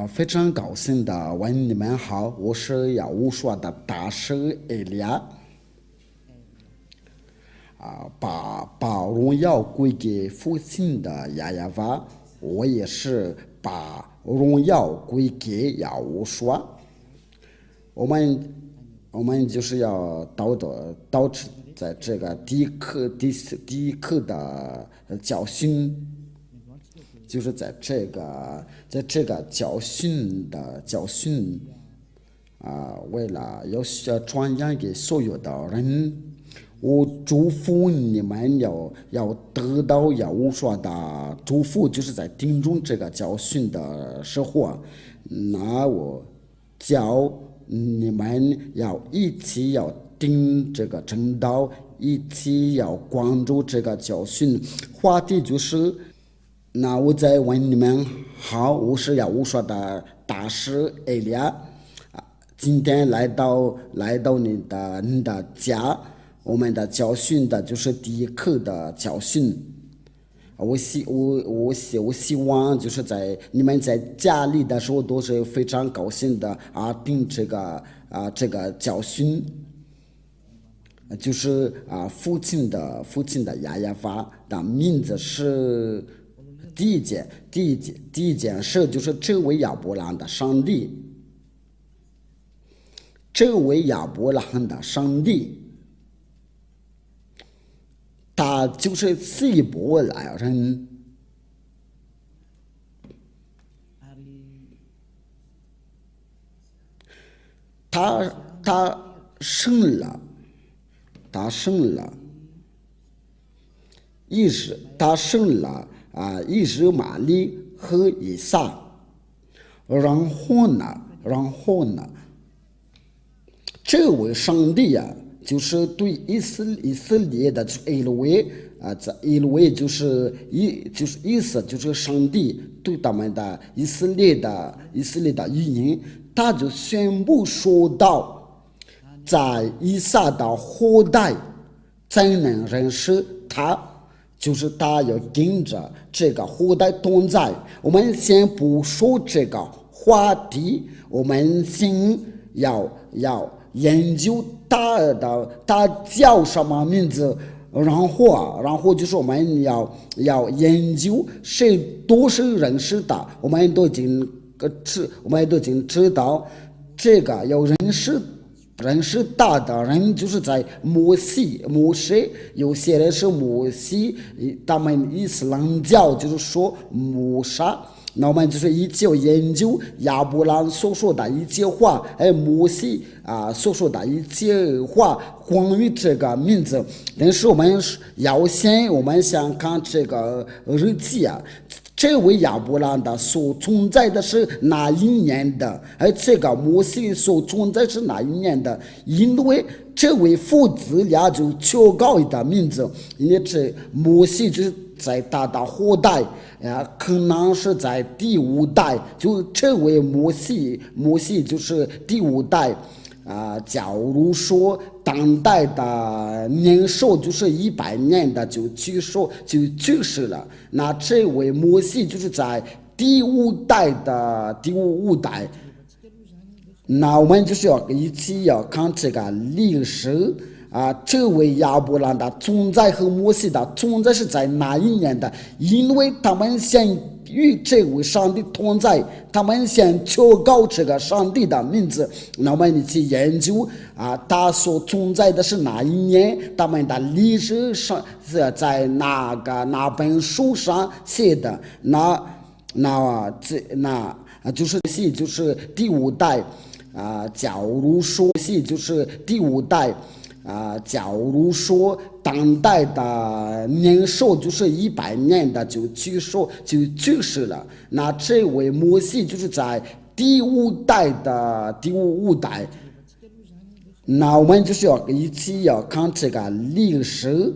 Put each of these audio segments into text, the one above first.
非常高兴的问你们好，我是要无说的大师艾利亚。把荣耀归给父亲的亚亚娃，我也是把荣耀归给亚乌说。我们就是要导致在这个第一课的教训，就是在这个教训为了要传扬给所有的人，我祝福你们要得到要无说的祝福，就是在听中这个教训的时候，那我教你们要一起要听这个正道，一起要关注这个教训。话题就是，那我再问你们好，我是要无说的大师艾利亚，今天来到你的家。我们的教训的就是第一课的教训，我希望就是在你们在家里的时候都是非常高兴的听这个教训，就是父亲的亚亚娃的名字是第一件事，就是这位亚伯兰的上帝，他就是希伯来人，他生了以实玛利和以撒，然后呢，这位上帝就是对以色列的以路为就是意思就是上帝对他们的以色列的语言，他就宣布说道，在以撒的后代才能认识他，就是他要跟着这个后代同在。我们先不说这个话题，我们先要研究他叫什么名字，然后就是我们要研究谁都是认识的，我们都已经知道这个要认识大的人，就是在摩西，有些人是摩西，他们伊斯兰教就是说摩萨。那我们就是一起要研究亚伯兰所说的一切话，摩西所说的一切话，关于这个名字。但是我们先看这个日记这位亚伯兰的所存在的是哪一年的？这个摩西所存在是哪一年的？因为这位父子俩就求告的名字，因为这摩西就是在他的后代可能是在第五代，就这位摩西就是第五代假如说当代的年寿就是100年的就去世了，那这位摩西就是在第五代。那我们就是要一起要看这个历史这位亚伯兰的存在和摩西的存在是在哪一年的？因为他们先与这位上帝同在，他们先求告这个上帝的名字。那我们一起研究他所存在的是哪一年？他们的历史上是在哪本书上写的？就是第五代假如说就是第五代。假如说当代的年寿就是100年的就去世了，那这位摩西就是在第五代。那我们就是要一起要看这个历史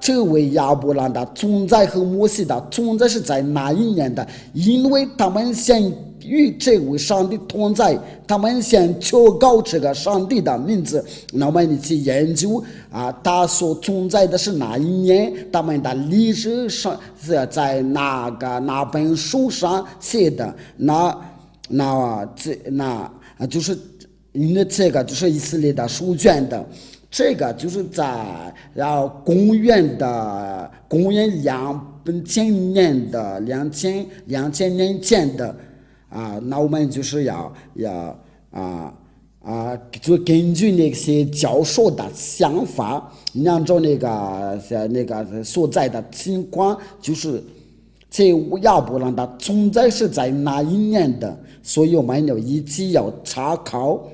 这位亚伯兰的存在和摩西的存在是在哪一年的？因为他们先与这位上帝同在，他们先求告这个上帝的名字。那我们一起研究他所存在的是哪一年？他们的历史上是在哪本书上写的？就是因为这个就是以色列的书卷的，这个就是在公元2000年的2000年前的那我们就是就根据那些教授的想法，按照那个所在的情况，就是这亚伯兰的存在是在哪一年的，所以我们要一起要查考，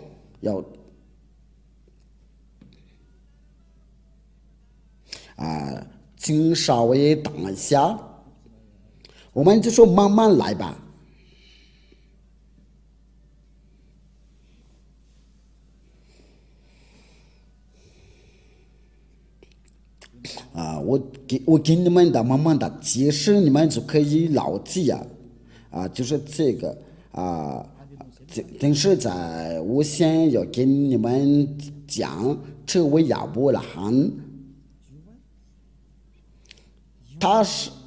请稍微等一下，我们就说慢慢来吧。我给你们的慢慢的解释，你们就可以牢记就是这个但是我先要跟你们讲，这位亚伯拉罕，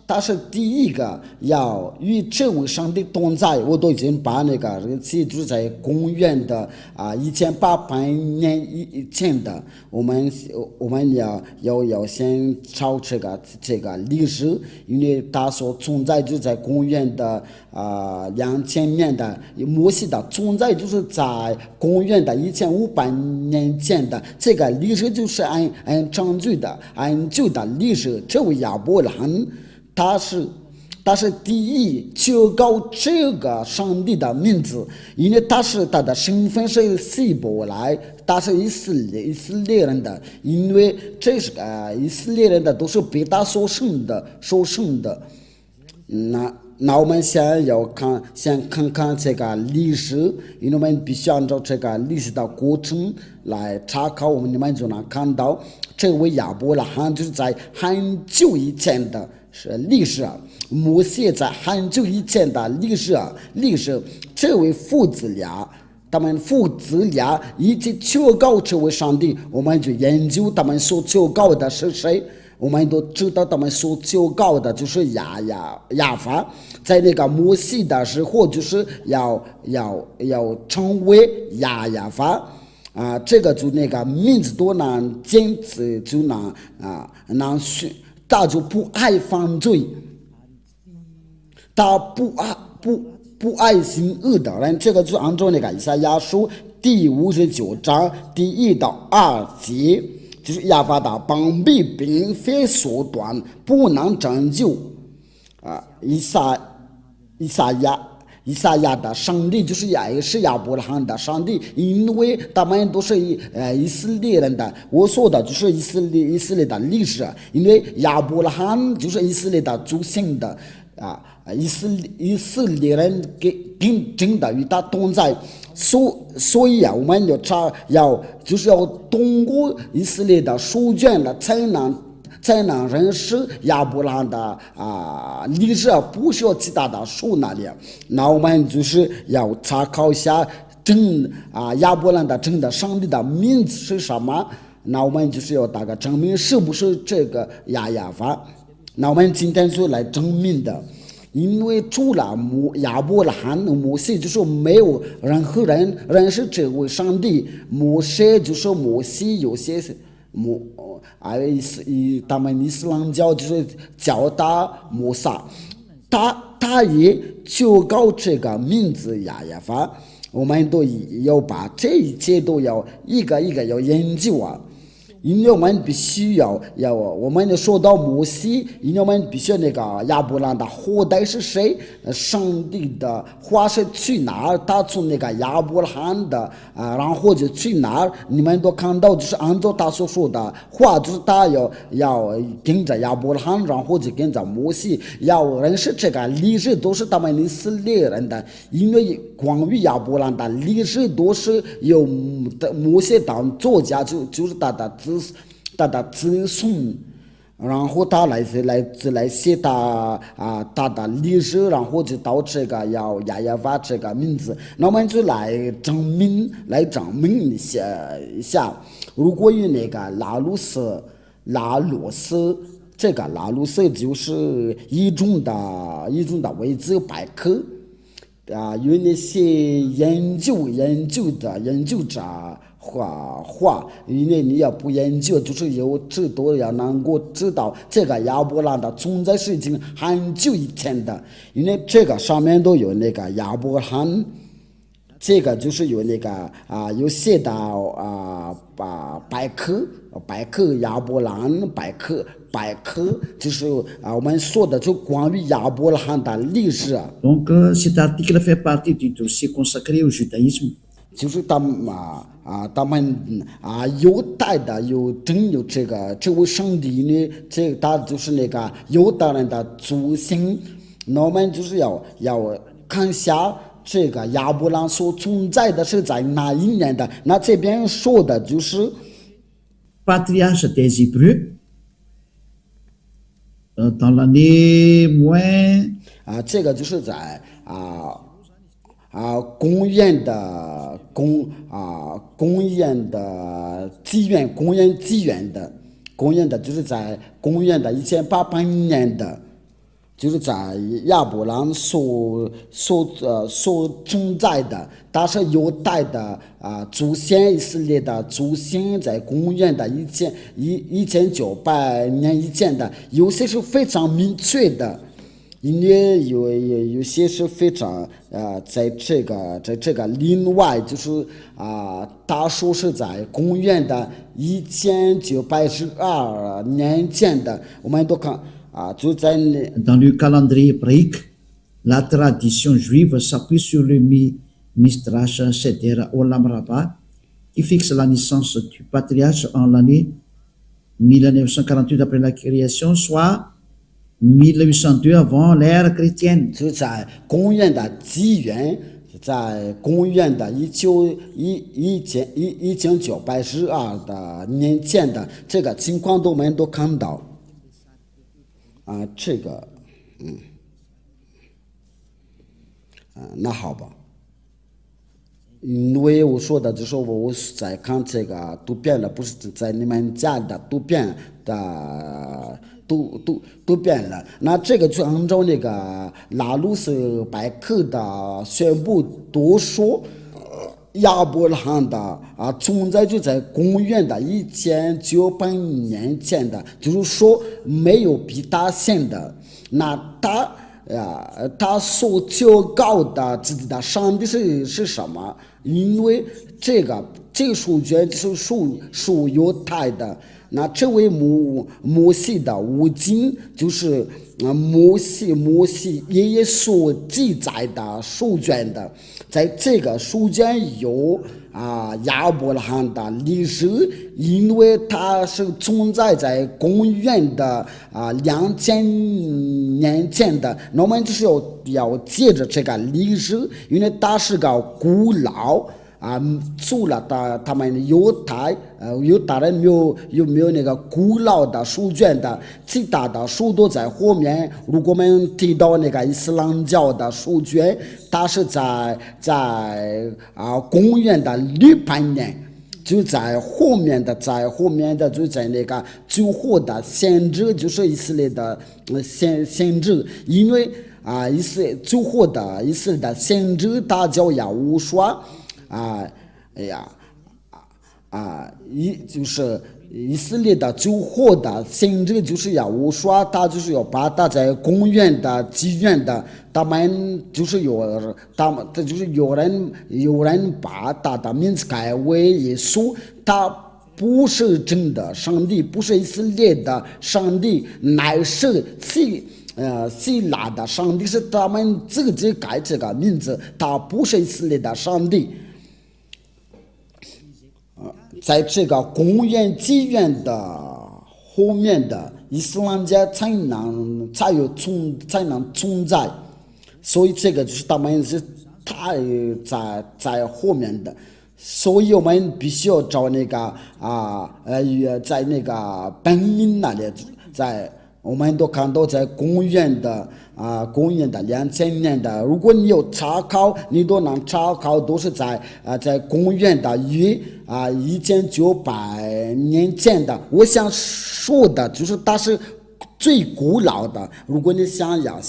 他是第一个要与这位上帝同在，我都已经把那个日期就是在公元的1800年以前的，我们要先找这个历史，因为他所存在就在公元的2000年的，摩西的存在就是在公元的1500年前的，这个历史就是按证据的历史，这位亚伯拉罕。他是第一求告这个上帝的名字，因为他的身份是希伯来，他是以色列人的，因为这是以色列人的都是被他所生的。那我们先看看这个历史，因为我们必须按照这个历史的过程来查考，你们就能看到这位亚伯拉罕就是在很久以前的历史摩西在很久以前的历史，这位他们父子俩一起求告这位上帝，我们就研究他们所求告的是谁。我们都知道他们所求告的就是亚法，在那个摩西的时候就是要成为亚法这个就那个名字多难坚持就难选，他就不爱犯罪，他不爱行恶的人，这个就按照那个以赛亚书第59章第1到2节。就是亚法的膀臂并非缩短，不能拯救以赛亚的上帝就是亚伯拉罕的上帝，因为他们都是以色列人的。我说的就是以色列的历史，因为亚伯拉罕就是以色列的祖先的以色列人真的与他同在。所以我们就是要通过以色列的书卷了，才能认识亚伯拉罕的历史，不需要其他的书那里。那我们就是要查考一下亚伯拉罕的真的上帝的名字是什么。那我们就是要大概证明是不是这个亚法。那我们今天就来证明的。因为除了亚伯拉罕、摩西，就是没有任何人认识这位上帝。摩西就是摩西，有些他们伊斯兰教就是叫他摩萨，他也求告这个名字亚法。我们都要把这一切都要一个一个要研究因为我们必须我们说到摩西，因为我们必须那个亚伯拉罕的后代是谁？上帝的话是去哪儿？他从那个亚伯拉罕的然后就去哪儿？你们都看到，就是按照他所说的话，就是他要跟着亚伯拉罕，然后就跟着摩西，要认识这个历史都是他们以色列人的，因为关于亚伯拉罕的历史都是由摩西当作家，就是他的子孙，然后他来写他的历史，然后就到这个亚法这个名字。那我们就来证明一下，如果有那个拉鲁斯，这个拉鲁斯就是一种的维基百科。有那些研究者话，因为你要不研究，就是有知道要能够知道这个亚伯拉罕的存在是已经很久以前的，因为这个上面都有那个亚伯拉罕。这个就是有那个有写的百科亚伯拉罕百科就是我们说的就关于亚伯拉罕的历史。Donc, cet article fait partie du dossier consacré au judaïsme. 就是他们犹太的真有这位上帝呢，他就是那个犹太人的祖先，那我们就是要看一下。这个亚伯拉所存在的是在哪一年的？那这边说的就是patriarche des Hébreux dans l'année moins 这个就是在公元的纪元的就是在公元的1800年的。就是在亚伯拉罕所存在的，但是犹太的祖先以色列的祖先在公元的1900年以前的，有些是非常明确的，因为有些是非常在这个另外就是他说是在公元的1912年前的，我们都看。Dans le calendrier hébraïque, la tradition juive s'appuie sur le Midrash Seder Olam Rabbah, qui fixe la naissance du patriarche en l'année 1948 après la création, soit 1802 avant l'ère chrétienne. 就在公元的纪元，在公元的1912的年前的这个情况，我们都看到。这个，那好吧，因为我说的就是我在看这个图片了，不是在你们家的图片的图片了。那这个就按照那个拉鲁斯百科的宣布都说。亚伯拉罕的存在就在公元的1900年前的，就是说没有比他先的。那他所求告的自己的上帝是什么？因为这个书卷是属犹太的。那这位摩西的五经就是摩西耶稣记载的书卷的，在这个书卷有亚伯拉罕的历史，因为它是存在在公元的2000年前的。那我们就是要借着这个历史，因为它是个古老。除了他们犹太人有没有那个古老的书卷的，其他的书都在后面。如果我们提到那个伊斯兰教的书卷，它是在公元的600年，就在后面的就在那个最后的先知，就是以色列的先知，因为最后的以色列的先知他叫亚乌刷。就是以色列的最后的先知就是亚乌刷，他就是要把他在公元的纪元的，他们就是有人把他的名字改为耶稣，他不是真的上帝，不是以色列的上帝，乃是希腊的上帝，是他们自己改这个名字，他不是以色列的上帝。在这个公元纪元的后面的伊斯兰教才能存在，所以这个就是他们是太在后面的，所以我们必须要找那个在那个本命那里，我们都看到在公元的2000年的，如果你有查考，你都能查考，都是在公元的1900年前的。我想说的就是它是最古老的。如果你想要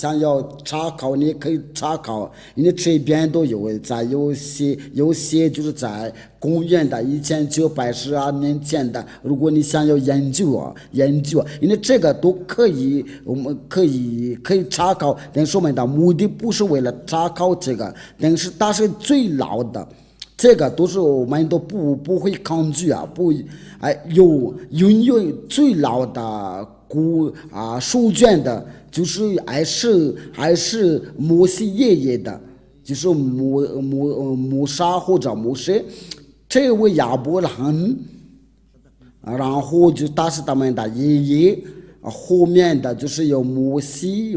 查考，你可以查考，因为这边都有，在有些就是在公元的1912年前的。如果你想要研究，因为这个都可以，我们可以查考，但是我们的目的不是为了查考这个，但是它是最老的。这个都是我们都不会抗拒拥有最老的书卷的，就是还是摩西爷爷的，就是摩沙或者摩西，这位亚伯拉罕，然后就他是他们的爷爷，后面的就是有摩西，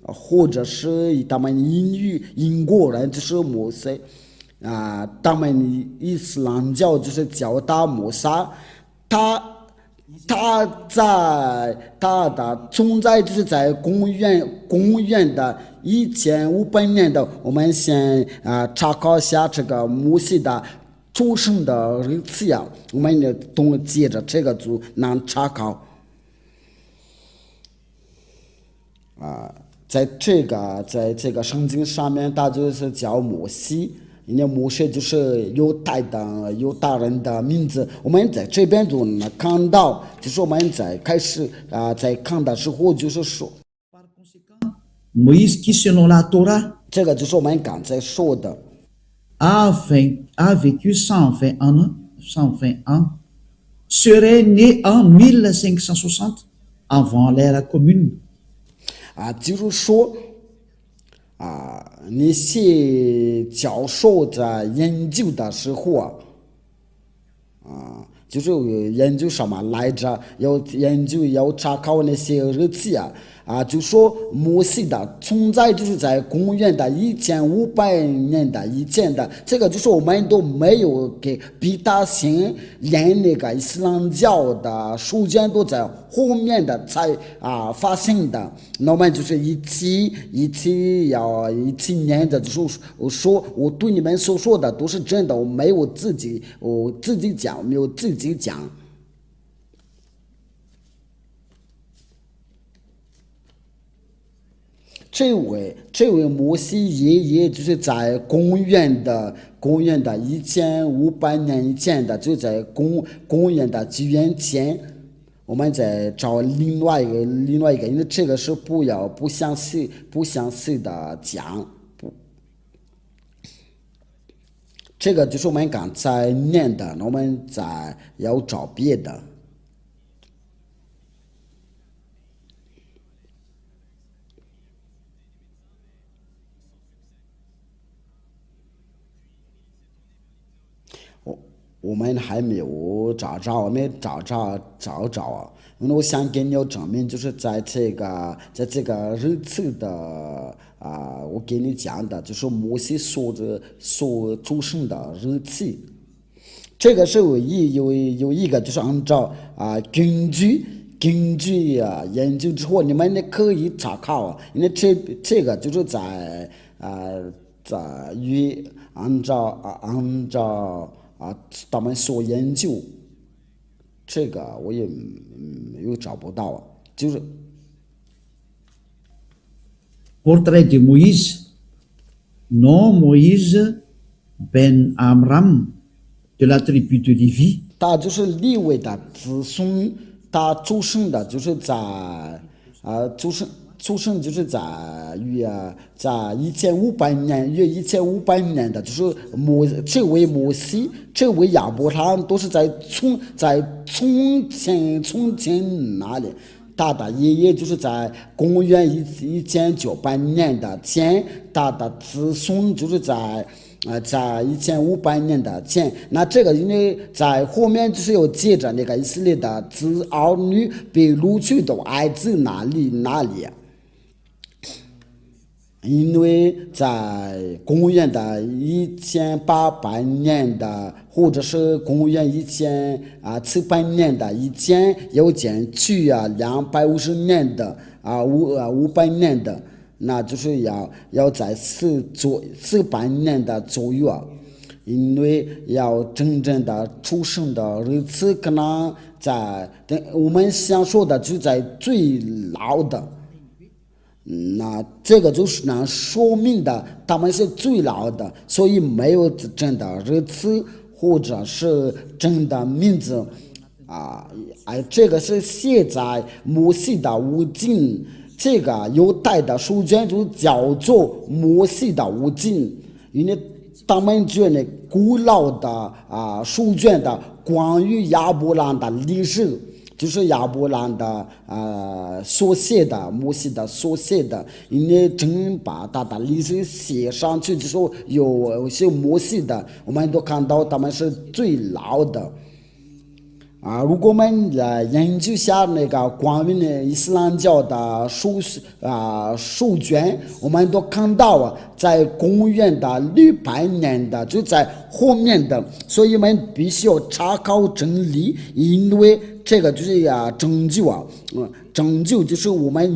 或者是他们英国人就是摩西。他们伊斯兰教就是叫他摩萨，他的存在就是在公元的1500年的。我们先查考一下这个摩西的出生的日期我们接着这个就能查考在这个圣经上面，他就是叫摩西。因为摩西就是犹大人的名字。我们在这边就能看到，就是我们在开始在看的时候就是说 Moïse qui selon la Torah 这个就是我们刚才说的 a vécu 120 ans, serait né en 1560 avant l'ère commune 就是说那些教授在研究的时候就是研究什么来着？要查考那些日期就说摩西的存在就是在公元的1500年的以前的。这个就是我们都没有给比他先连那个伊斯兰教的书卷都在后面的才发现的。那我们就是一起念的，就是我对你们所说的都是真的，我没有自己讲，没有自己讲。这位摩西爷爷就是在公元的1500年以前的，就在公元的纪元前。我们再找另外一个，因为这个是不详细的讲。这个就是我们刚才念的，我们再要找别的。我们还没有找着，因为我想给你证明，就是在这个日期的我给你讲的，就是摩西所出生的日期。这个是有一个，就是按照根据研究之后，你们可以查考因为这个就是在按照他们所研究，这个我也又找不到就是 Portrait de Moïse, nom Moïse ben Amram de la tribu de Lévi 他就是利未的子孙，他出生的就是在出生就是在1500年的，就是这位摩西，这位亚伯拉罕都是在从前那里。他的爷爷就是在公元1900年的前，他的子孙就是在1500年的前。那这个因为在后面就是有接着那个以色列的儿女被掳去到埃及那里。因为在公元的1800年的，或者是公元1700年的以前，有减去250年的500年的，那就是要在400年的左右因为要真正的出生的日子可能在我们想说的就在最老的，那这个就是能说明的他们是最老的，所以没有真的日子或者是真的名字这个是写在摩西的五经，这个犹太的书卷就叫做摩西的五经，因为他们觉得古老的书卷的关于亚伯兰的历史，就是亚伯兰的所写的，摩西的所写的，因为真把他的历史写上去，就说有些摩西的，我们都看到他们是最老的。如果我们研究下那个关于伊斯兰教的书卷，我们都看到在公元的600年的就在后面的，所以我们必须要查考真理，因为这个就是拯救拯救就是我们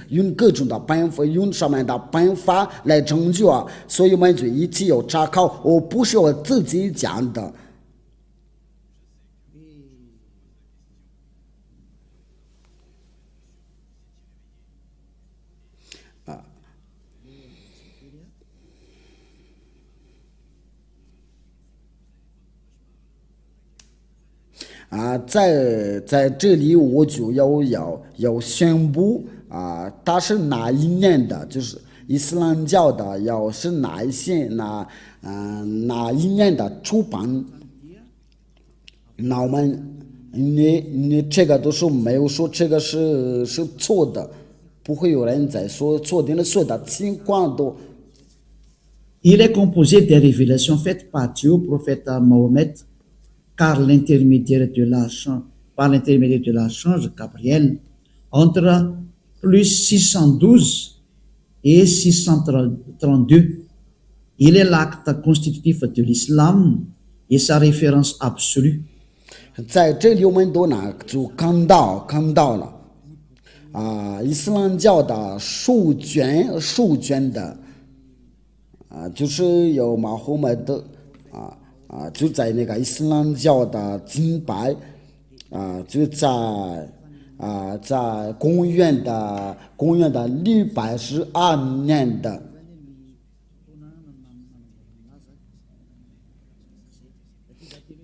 用各种的办法，用上面的办法来拯救所以我们就一起要查考，我不是我自己讲的。在这里我就要宣布它是哪一年的，就是伊斯兰教的要是哪一年的出版，那我们你这个都是没有说这个是错的，不会有人在说错的，所有的情况都。Il est composé des révélations faites par Dieu au prophète Mohammed par l'intermédiaire de l'archange Gabriel entre plus 612 et 632. Il est l'acte constitutif de l'islam et sa référence absolue. 在这里我们都就看到了伊斯兰教的书卷的就是有马后麦德就在那个伊斯兰教的敬拜就在公元的612年的。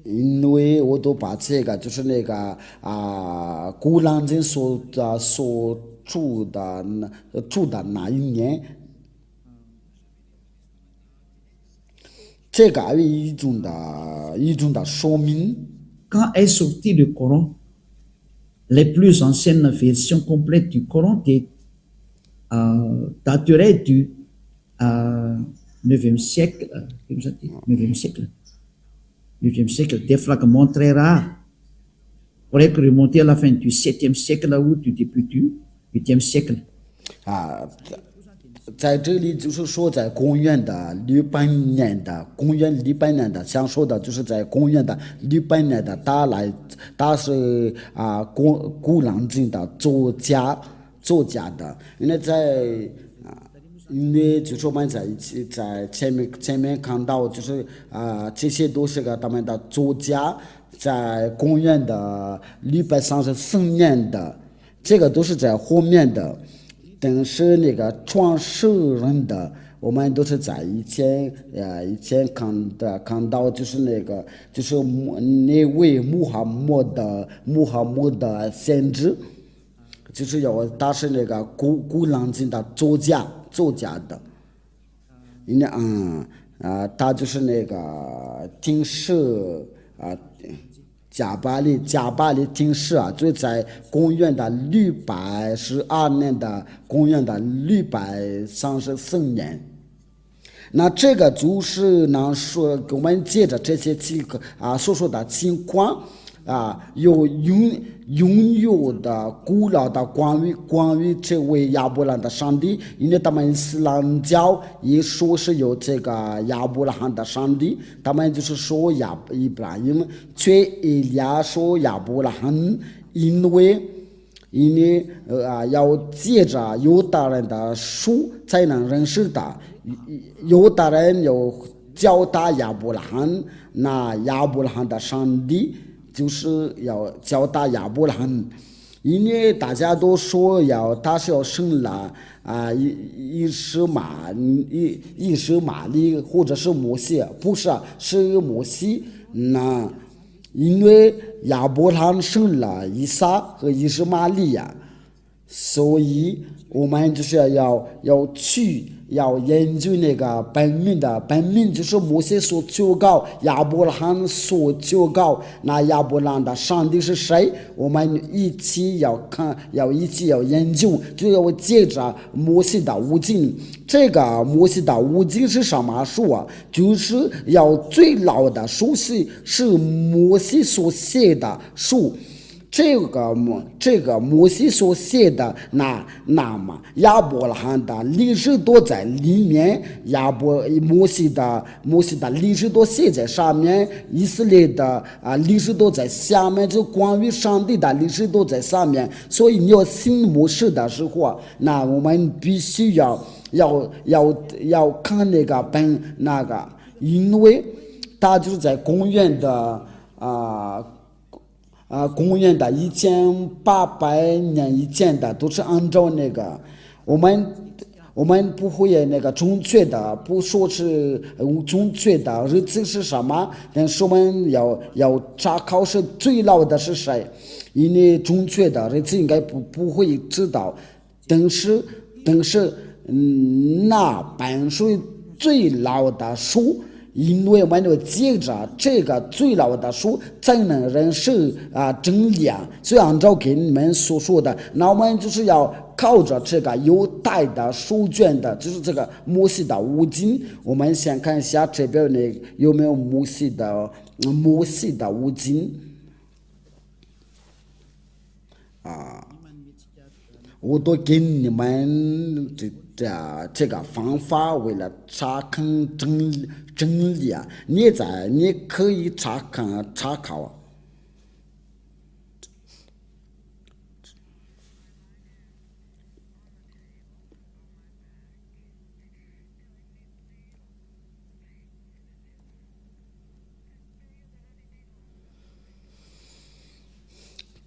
因为我都把这个就是那个古兰经所住的那一年，这个有一种的说明。Quand est sorti le Coran, les plus anciennes versions complètes du Coran dateraient du 9e siècle. 9e siècle, des fragments très rares pourraient remonter à la fin du 7e siècle ou du début du 8e siècle. 在这里就是说在公元的600年的想说的就是在公元的600年的他是古兰经的作家的，因为就是我们在一起在前面看到就是这些都是他们的作家在公元的634年的，这个都是在后面的。但是那个创始人的，我们都是在以前看到就是就是那位穆罕默德先知，就是他是那个古兰经的作家的，因为他就是那个听释加巴利听释就在公元的612年的公元的634年。那这个就是能说我们接着这些所说的情况有拥有的古老的关于这位亚伯兰的上帝，因为他们伊斯兰教也说是有这个亚伯拉罕的上帝，他们就是说伊布拉欣，却以利亚说亚伯拉罕，因为要借着犹大人的书才能认识他，犹大人有教导亚伯拉罕，那亚伯拉罕的上帝就是要教导亚伯拉罕，因为大家都说他是要生了以实玛利或者是摩西，不是是摩西。那因为亚伯拉罕生了以撒和以实玛利呀，所以我们就是要研究那个本命就是摩西所求告，亚伯拉罕所求告，那亚伯拉罕的上帝是谁？我们一起要研究，就要接着摩西的五经。这个摩西的五经是什么书啊？就是要最老的书是摩西所写的书。这个摩西所写的那么亚伯拉罕的历史都在里面，摩西的历史都写在上面，以色列的历史都在下面，就关于上帝的历史都在上面。所以你要信摩西的时候，那我们必须要看那个因为他就是在公元的1800年以前的都是按照那个我们不会那个准确的，不说是准确的日子是什么，但是我们要查考是最老的是谁，因为准确的日子应该不会知道，但是那本书最老的书。因为我们要接着这个最老的书才能认识真理啊，所以按照给你们所说的，那我们就是要靠着这个犹太的书卷的，就是这个摩西的五经。我们先看一下这边有没有摩西的五经我都给你们这个方法，为了查看真理啊，你可以查考。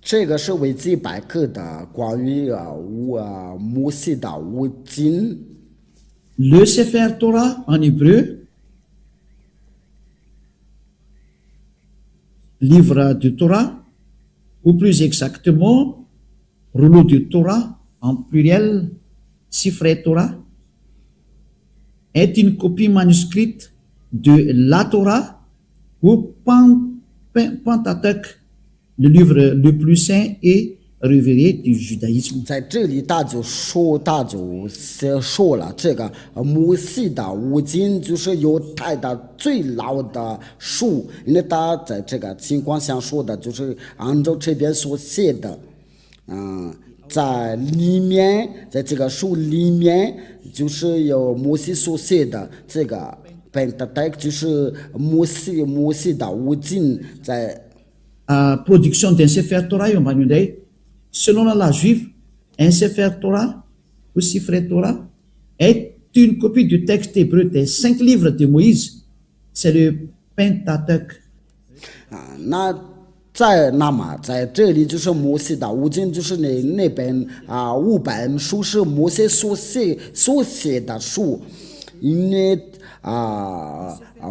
这个是维基百科的关于摩西的五经。Le Sefer Torah en hébreu, livre du Torah, ou plus exactement, rouleau du Torah en pluriel, Sifrei Torah, est une copie manuscrite de la Torah ou Pentateuch, le livre le plus saint et révéré du judaïsme. 在这里他就说了，这个摩西的五经就是犹太的最老的书，因为他在这个情况下说的就是按照这边所写的，在里面，在这个书里面就是有摩西所写的这个Pentateuch，就是摩西的五经在。Production d'un Sefer Torah, selon la loi juive, un Sefer Torah ou Sifrei Torah est une copie du texte hébreu des 5 livres de Moïse. C'est le Pentateuch. 在这里就是摩西的五经，就是那本5本书是摩西所写的书，因为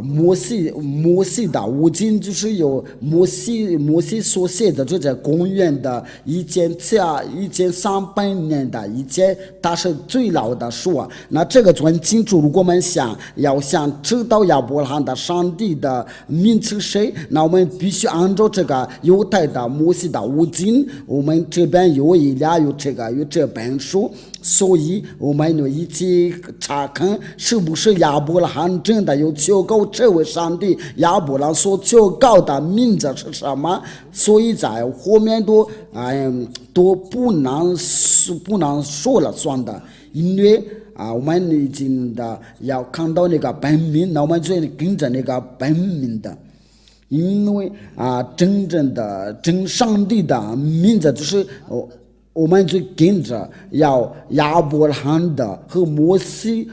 摩西的五经就是有摩西所写的，就在公元的1300年的以前，它是最老的书啊。那这个就很清楚，如果我们想知道亚伯拉罕的上帝的名是谁，那我们必须按照这个犹太的摩西的五经，我们这边有这本书，所以我们就一起查看是不是亚伯拉罕真的有求告这位上帝，亚伯拉罕所求告的名字是什么？所以在后面都不能说了算的，因为我们已经要看到那个本名，那我们就跟着那个本名的，因为真正的真上帝的名字就是我们就跟着要亚伯拉罕的和摩西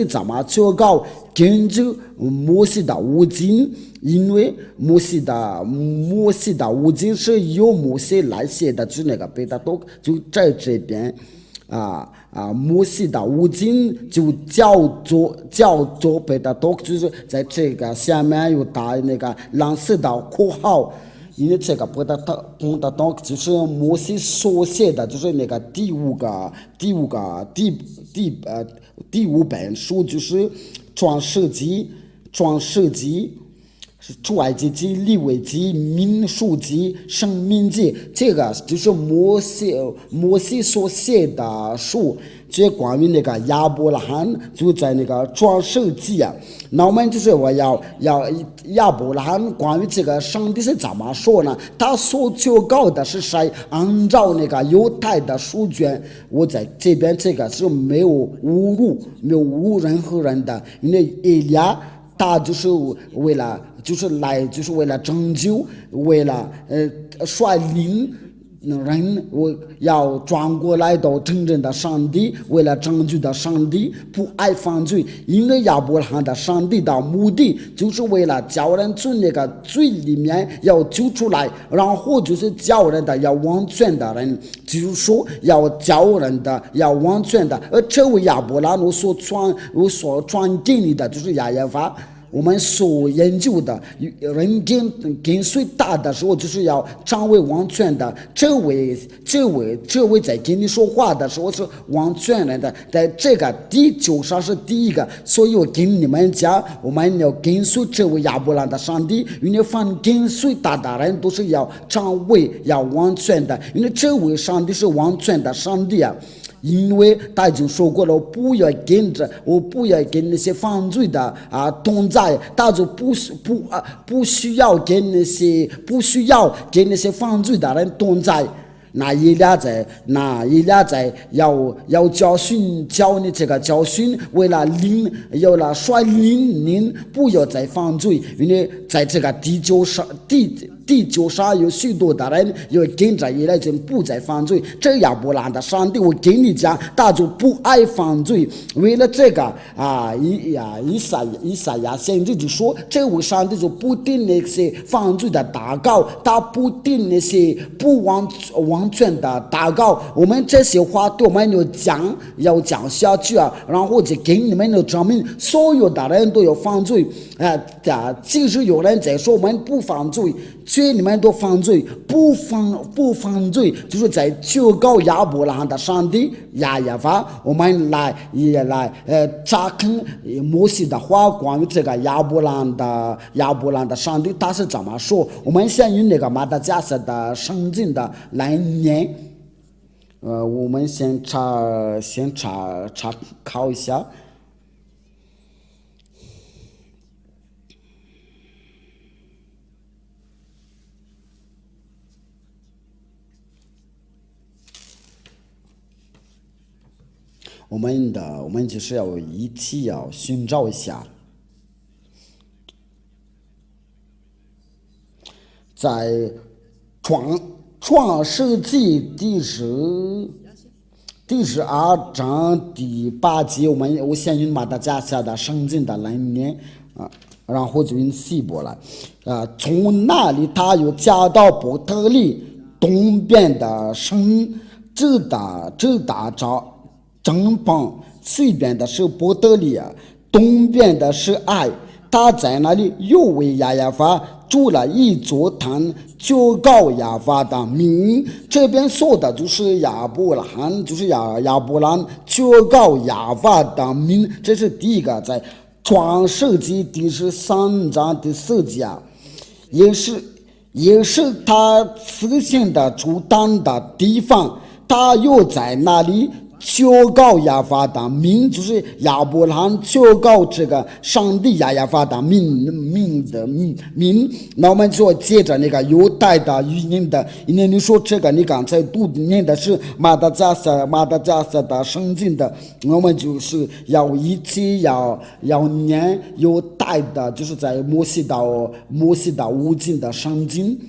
怎么求告，跟着摩西的五经，因为摩西的五经是由摩西来写的，就那个贝塔多就在这边摩西的五经就叫做贝塔多，就是在这个下面有打那个蓝色的括号。因为这个贝塔多就是摩西所写的，就是那个第五本书，就是创世纪、出埃及记、利未记、民数记、申命记，这个就是摩西所写的书。这关于那个亚伯拉罕就在那个创世纪那我们就是我要亚伯拉罕关于这个上帝是怎么说呢？他所求告的是谁？按照那个犹太的书卷，我在这边这个是没有侮辱任何人的，因为以利亚他就是为了拯救，为了率领人，我要转过来到真正的上帝，为了拯救的上帝，不爱犯罪。因为亚伯拉罕的上帝的目的就是为了叫人从那个罪里面要救出来，然后就是叫人的要完全的人，就是说要叫人的要完全的。而这位亚伯拉罕我所传给你的就是亚耶法。我们所研究的人跟随大的时候，就是要成为完全的。这位在跟你说话的时候是完全人的，在这个地球上是第一个。所以我跟你们讲，我们要跟随这位亚伯拉罕的上帝，因为凡跟随大的人都是要成为要完全的，因为这位上帝是完全的上帝因为他已经说过了，我不要跟那些犯罪的同在，他就不需要跟那些犯罪的人同在。那伊俩在要教你这个教训，为了率领您不要再犯罪，因为在这个地球上有许多的人要跟着伊来就不再犯罪。这亚伯拉罕的上帝，我跟你讲，他就不爱犯罪。为了这个以赛亚先知就说，这位上帝就不定那些犯罪的祷告，他不定那些不完全的祷告。我们这些话对我们要讲下去然后就给你们的证明，所有的人都有犯罪即使有人在说我们不犯罪，却你们都犯罪，不犯罪，就是在求告亚伯拉罕的上帝亚耶法。我们也来查看摩西的话，关于这个亚伯拉罕的上帝他是怎么说。我们先用那个马达加斯的圣经的来念。我们先查考一下。我们就是要一起要寻找一下，在创世纪第12章第8节，我先用马达加斯的圣经的来念然后就用希伯来从那里他又加到伯特利东边的城，直达正邦，西边的是伯特利东边的是爱。他在那里又为亚耶法筑了一座坛，求告亚法的名。这边说的就是亚伯拉罕，就是亚伯拉罕求告亚法的名。这是第一个，在创世纪第13章第4节也是他此行的出坛的地方。他又在那里求告亚法的名，就是亚伯拉罕求告这个上帝亚耶法的名。那我们就接着那个犹太的语音的，因为你说这个你刚才读念的是马达加斯的圣经的，我们就是要一起要念犹太的，就是在摩西的五经的圣经。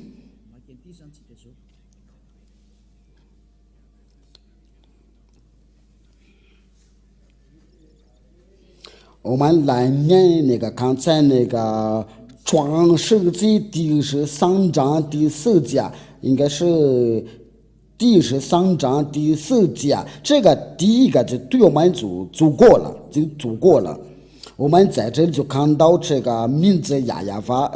我们来念那个刚才那个创世纪第13章第4节，应该是第13章第4节，这个第一个就对我们就足够了。我们在这里就看到这个名字亚法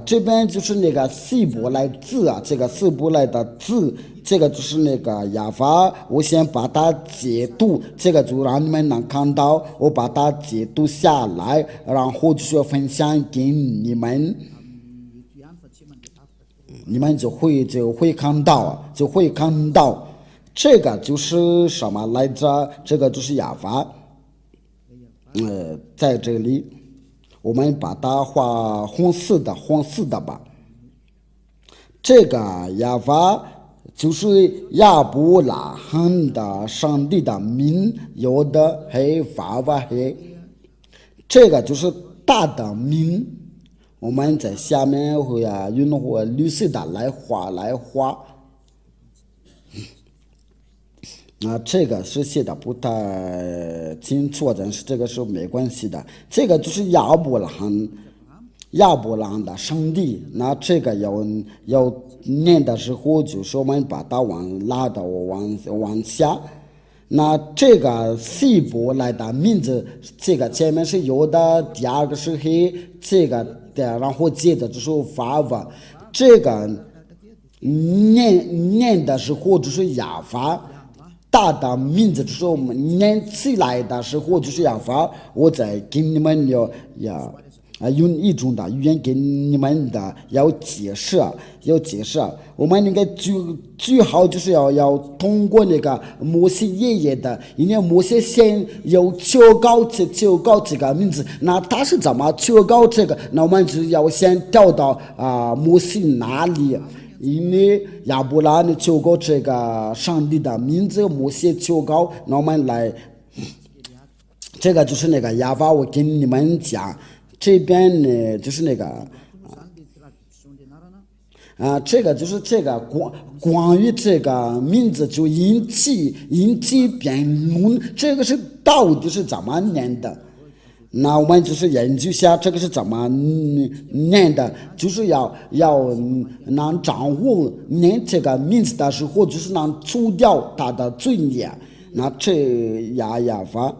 这边就是那个希伯来字啊，这个希伯来的字，这个就是那个亚法。我先把它解读，这个就让你们能看到，我把它解读下来，然后就是分享给你们，你们就会看到，这个就是什么来着？这个就是亚法，在这里。我们把它画红色的吧。这个亚法就是亚伯拉罕的上帝的名，有的黑法瓦黑，这个就是大的名。我们在下面会用绿色的来画。这个是写的不太清楚，但是这个是没关系的。这个就是亚伯拉罕的上帝。那这个要念的时候，就是我们把它拉到往下。那这个希伯来的名字，这个前面是有的，第二个是黑，这个然后接着就是法瓦。这个念的时候就是亚法。大的名字就是我们念起来的时候就是亚法，我在给你们用一种的语言给你们的要解释。我们应该最好就是要通过那个摩西爷爷的，因为摩西先要求告这个名字，那他是怎么求告这个？那我们就要先调到摩西那里。因为亚伯拉罕求告这个上帝的名字，摩西求告，那我们来，这个就是那个亚法，我跟你们讲，这边呢就是那个这个就是这个关于这个名字就引起辩论，这个是到底是怎么念的？那我们就是研究一下这个是怎么念的，就是要能掌握念这个名字的时候，就是能除掉它的罪孽。那这亚法，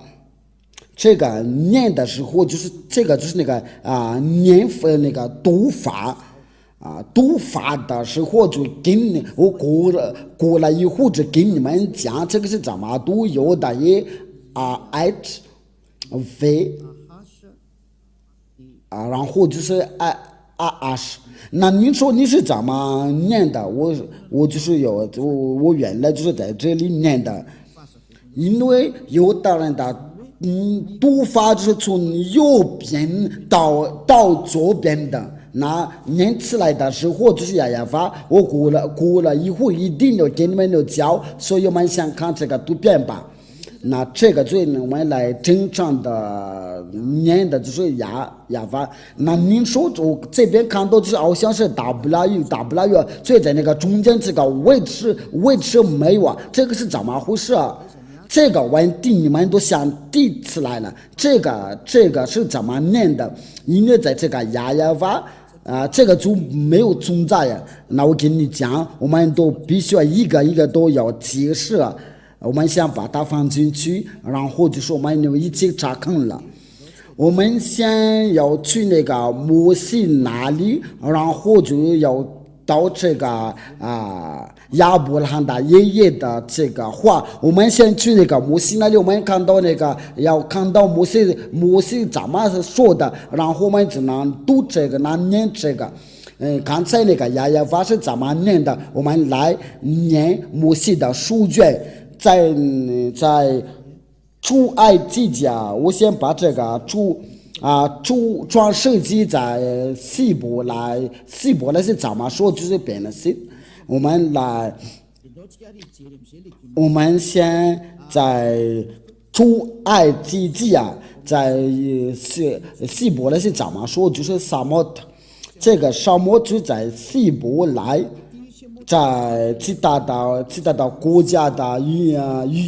这个念的时候，就是这个就是那个念那个读法的时候，就跟我过了以后就跟你们讲这个是怎么读，有的也h v。然后就是那你说你是怎么念的？我就是我原来就是在这里念的，因为有的人的读法就是从右边到左边的，那念起来的时候就是亚法。我过了以后一定要给你们教，所以我们先看这个图片吧。那这个最我们来正常的念的就是亚法。那您说这边看到就是好像是 W， 所以在那个中间这个位置没有这个是怎么回事啊？这个问题你们都想提起来了，这个是怎么念的？因为在这个亚法这个就没有存在呀。那我跟你讲，我们都必须要一个一个都要解释。我们先把它放进去，然后就是我们就一起查看了。我们先要去那个摩西那里，然后就要到这个亚伯拉罕的爷爷的这个话。我们先去那个摩西那里，我们看到那个要看到摩西怎么说的，然后我们只能读这个，能念这个。刚才那个亚法是怎么念的？我们来念摩西的书卷。在出埃及记我先把这个创世纪在希伯来是怎么说？就是变了是，我们先在出埃及记在希伯来是怎么说？就是沙漠，这个沙漠就在希伯来。在其他的国家的语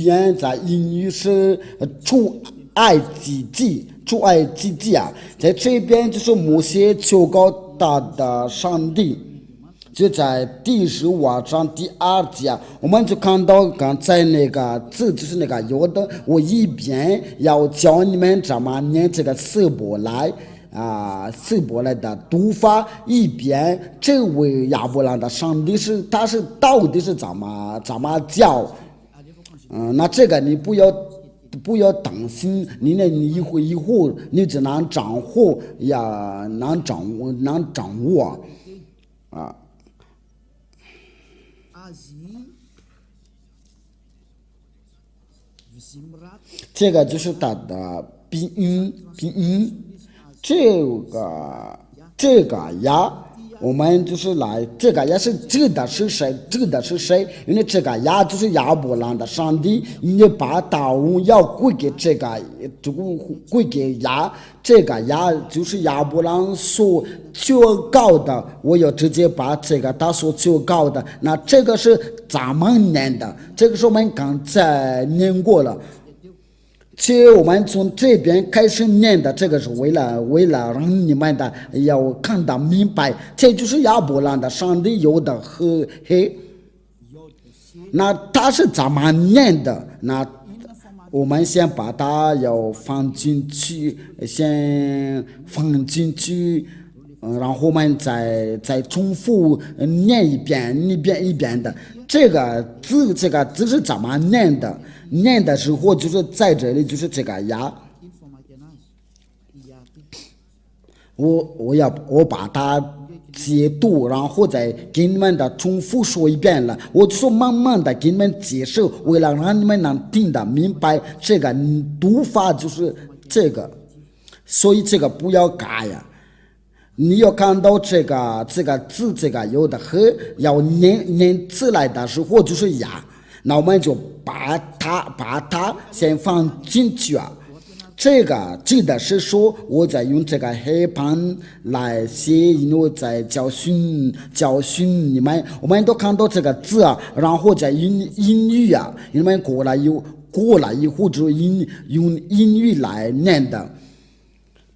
言，在英语是出埃及记啊，在这边就是摩西求告他的上帝，就在第15章第2节啊，我们就看到刚才那个字就是那个有的，我一边要教你们怎么念这个希伯来的读法，一边这位亚伯兰的上帝他是到底是怎么教？那这个你不要担心，你一会你只能掌握呀，能掌握啊。这个就是它的鼻音，这个呀，我们就是来这个呀是指的是谁？因为这个呀就是亚伯兰的上帝，你把大荣耀归给这个归给呀，这个呀就是亚伯兰所求告的，我要直接把这个他所求告的，那这个是咱们念的，这个是我们刚才念过了。其实我们从这边开始念的，这个是为了让你们的要看得明白，这就是亚伯兰的上帝有的和黑。那他是怎么念的？那我们先把它要放进去，然后我们再重复念一遍的。这个字是怎么念的？念的时候就是在这里，就是这个呀。我把它解读，然后再给你们的重复说一遍了。我就说慢慢的给你们解释，为了让你们能听得明白，这个读法就是这个，所以这个不要改呀。你要看到这个字，这个有的和要念出来的时候就是呀。那我们就把它先放进去啊。这个记得是说我在用这个黑板来写，因为我在教训你们，我们都看到这个字啊，然后在英语啊，你们过来以后就用英语来念的，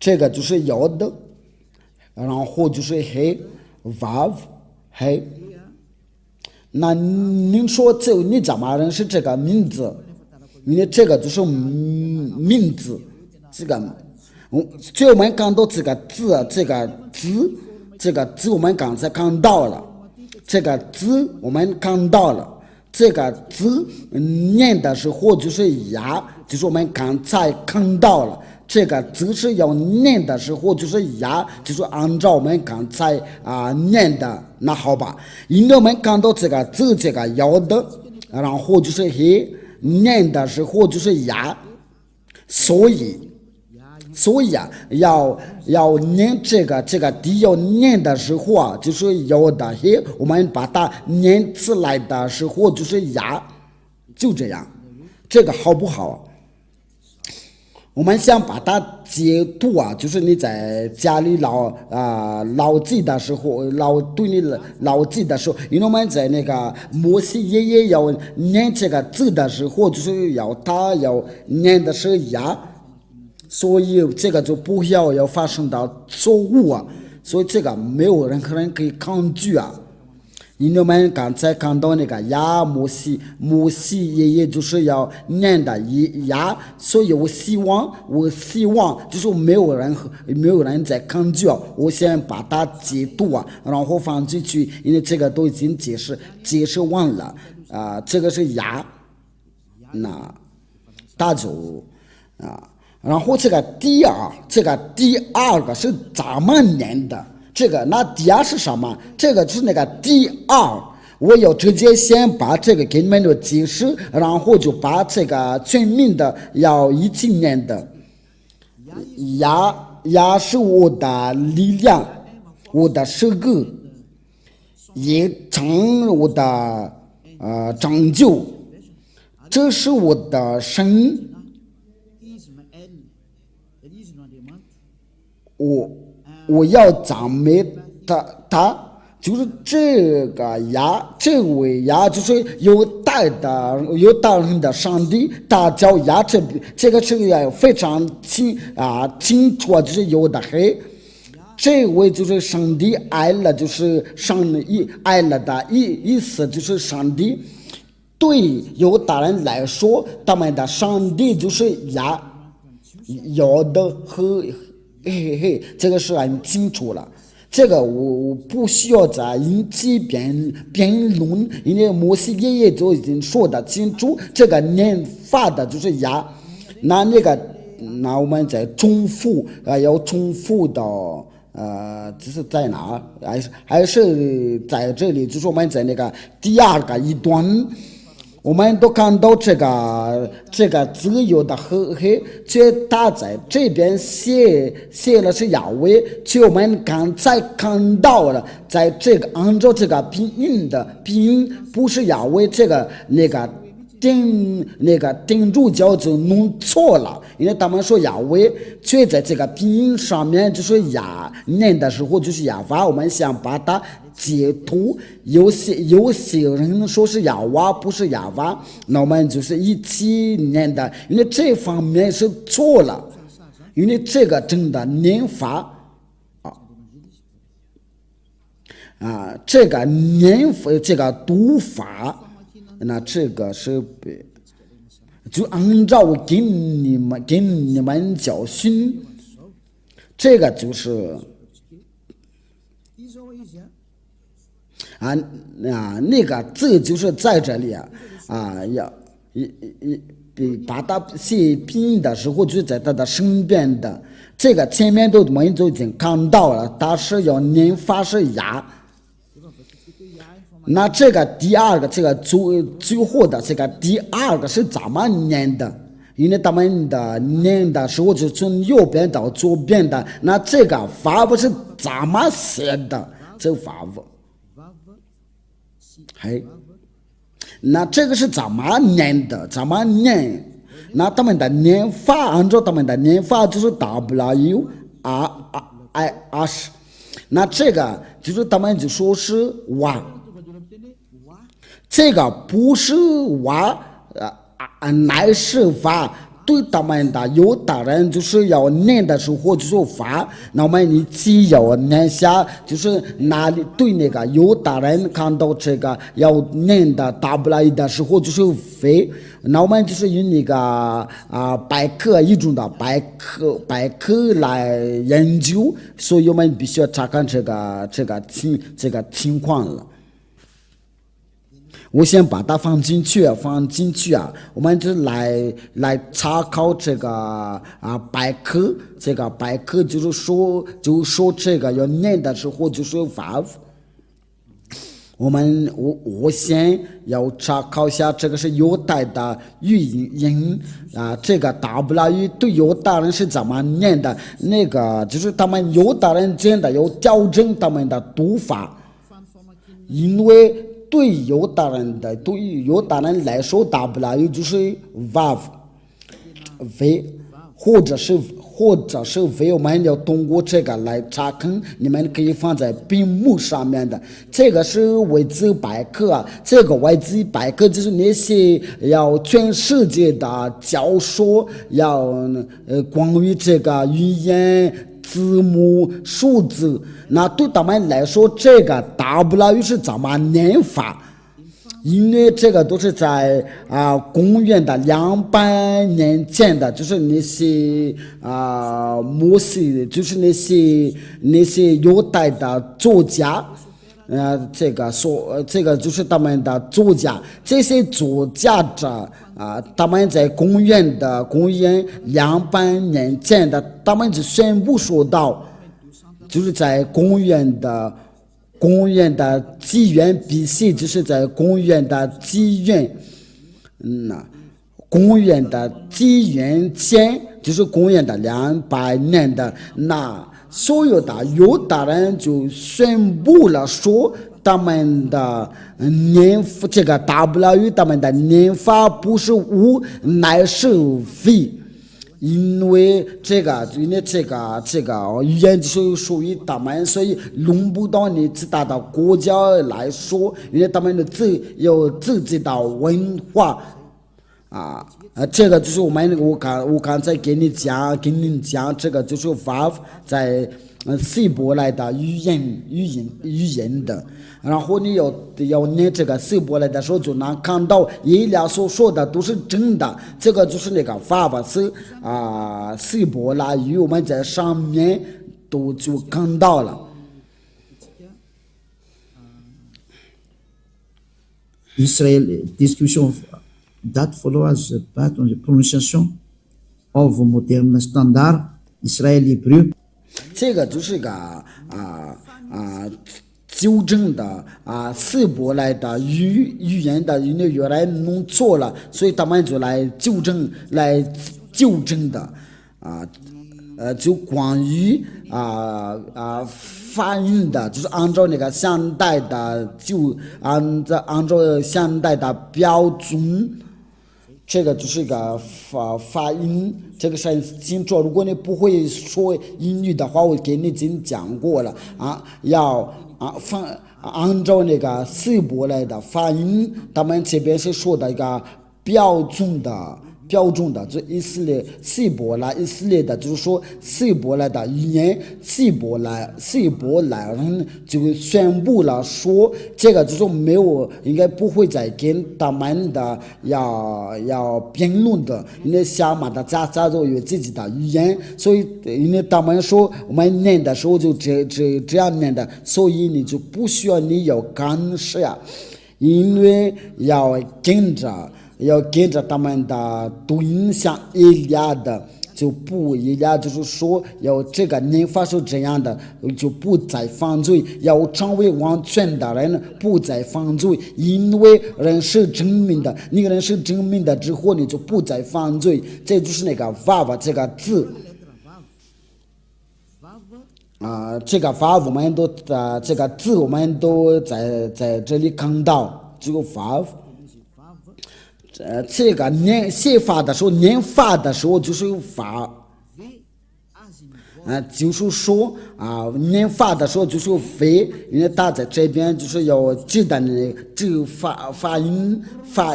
这个就是有的，然后就是黑 vav 黑。那您说你怎么认识这个名字？因为这个就是名字，这个我们看到这个字，这个字我们刚才看到了，这个字我们看到了，这个字念的时候就是呀，就是我们刚才看到了。这个字是要念的时候就是呀，就是按照我们刚才念的，那好吧。因为我们看到这个字，这个要的，然后就是黑，念的时候就是呀，所以啊，要念这个底要念的时候啊，就是要的黑，我们把它念出来的时候就是呀，就这样，这个好不好？我们想把它解读啊，就是你在家里牢记的时候，牢记的时候，因为我们在那个摩西爷爷要念这个字的时候，就是要念的是呀，所以这个就不要发生到错误啊，所以这个没有任何人可以抗拒啊。因为我们刚才看到那个呀，摩西爷爷就是要念的呀，所以我希望就是没有人在抗拒啊，我先把它解读啊，然后放进去，因为这个都已经解释完了这个是呀，那大就然后这个第二个是怎么念的？这个那第二是什么？这个就是那个第二，我要直接先把这个给你们的解释，然后就把这个全名的要一起念的。呀是我的力量，我的诗歌，也成我的拯救，这是我的神，我要赞美他，就是这个亚，这位亚就是犹大人的上帝，他叫亚，这个是也非常清楚，就是有的黑。这位就是上帝爱了，就是爱了的意思，就是上帝对犹大人来说，他们的上帝就是亚，有的和这个是很清楚了。这个我不需要再引起辩论，因为摩西爷爷就已经说得清楚，这个念法的就是亚。那我们再重复要重复到这是在哪？还是在这里？就是我们在那个第二个一段，我们都看到这个自由的和黑，却他在这边写了是亚威，却我们才看到了，在这个按照这个拼音不是亚威，这个定主教就弄错了，因为他们说亚威，却在这个拼音上面就是亚念的时候就是亚法，我们想把它解读，有些人说是亚娃不是亚娃，那我们就是一起念的，因为这方面是错了，因为这个真的念法这个念法这个读法。那这个是就按照给你们教训，这个就是那个字就是在这里要把它写拼音的时候就在它的身边的，这个前面我们都已经看到了，它是要念法是亚。那这个第二个，这个最后的这个第二个是怎么念的？因为他们的念的时候就从右边到左边的，那这个法文是怎么写的？这个法文，那这个是怎么念的？怎么念？那他们的念法，按照他们的念法就是 W R I S， 那这个就是他们就说是哇。这个不是瓦乃是法，对他们的犹大人就是要念的时候就是法，那么你只要念下，就是哪里对那个犹大人看到这个要念的W的时候就是非，那我们就是用那个百科一种的百科来研究，所以我们必须要查看这个情况了。我先把它放进去我们就来查考这个百科，这个百科就是说这个要念的时候就是法。我先要查考一下这个是犹太的语音这个 W 对犹大人是怎么念的？那个就是他们犹大人真的要调整他们的读法，因为对犹大人来说 W 就是 Vav 或者是 V， 我们要通过这个来查看，你们可以放在屏幕上面的。这个是维基百科这个维基百科就是那些要全世界的教授要关于这个语言字母数字，那对他们来说这个 W 是怎么念法？因为这个都是在公元的200年前的，就是那些摩西，就是那些犹太的作家，这个就是他们的作家，这些作家者他们在公元200年前的，他们就宣布说到，就是在公元的纪元 BC， 就是在公元的纪元前，就是公元的200年的，那所有的犹大人就宣布了说，他们的这个 W 他们的念法不是无乃是非，因为这个语言就是属于他们，所以轮不到你其他的国家来说，因为他们有自己的文化这个就是我刚才给你讲，这个就是 verb 在希伯来的语言的。然后你要念这个希伯来的时候，就能看到以利亚所说的都是真的。这个就是那个verb是希伯来语，我们在上面都就看到了。Israël, discussion that follows pas dans la prononciation of modern standard Israël hébreu. 这个就是个纠正的希伯来的语言的，因为原来弄错了，所以他们就来纠正的就关于发音的，就是按照那个现代的按照现代的标准。这个就是一个发音，这个是清楚。如果你不会说英语的话，我给你已经讲过了要按照那个希伯来的发音，他们这边是说的一个标准的，就希伯来以色列的，就是说希伯来的语言，希伯来人就宣布了说，这个就是没有，应该不会再跟他们的要辩论的，因为下马的家都有自己的语言，所以因为他们说我们念的时候就这样念的，所以你就不需要你有干涉，因为要跟着他们的读音像以利亚的，就不一样，就是说要这个念法是这样的，就不再犯罪，要成为完全的人，不再犯罪，因为人是证明的，那个人是证明的之后，你就不再犯罪，这就是那个 vav 这个字。这个 vav 我们都这个字我们都在这里看到，这个 vav。这个写法的时候，念法的时候就是法，就是说念法的时候就是非，因为他在这边就是要记得那这个发音发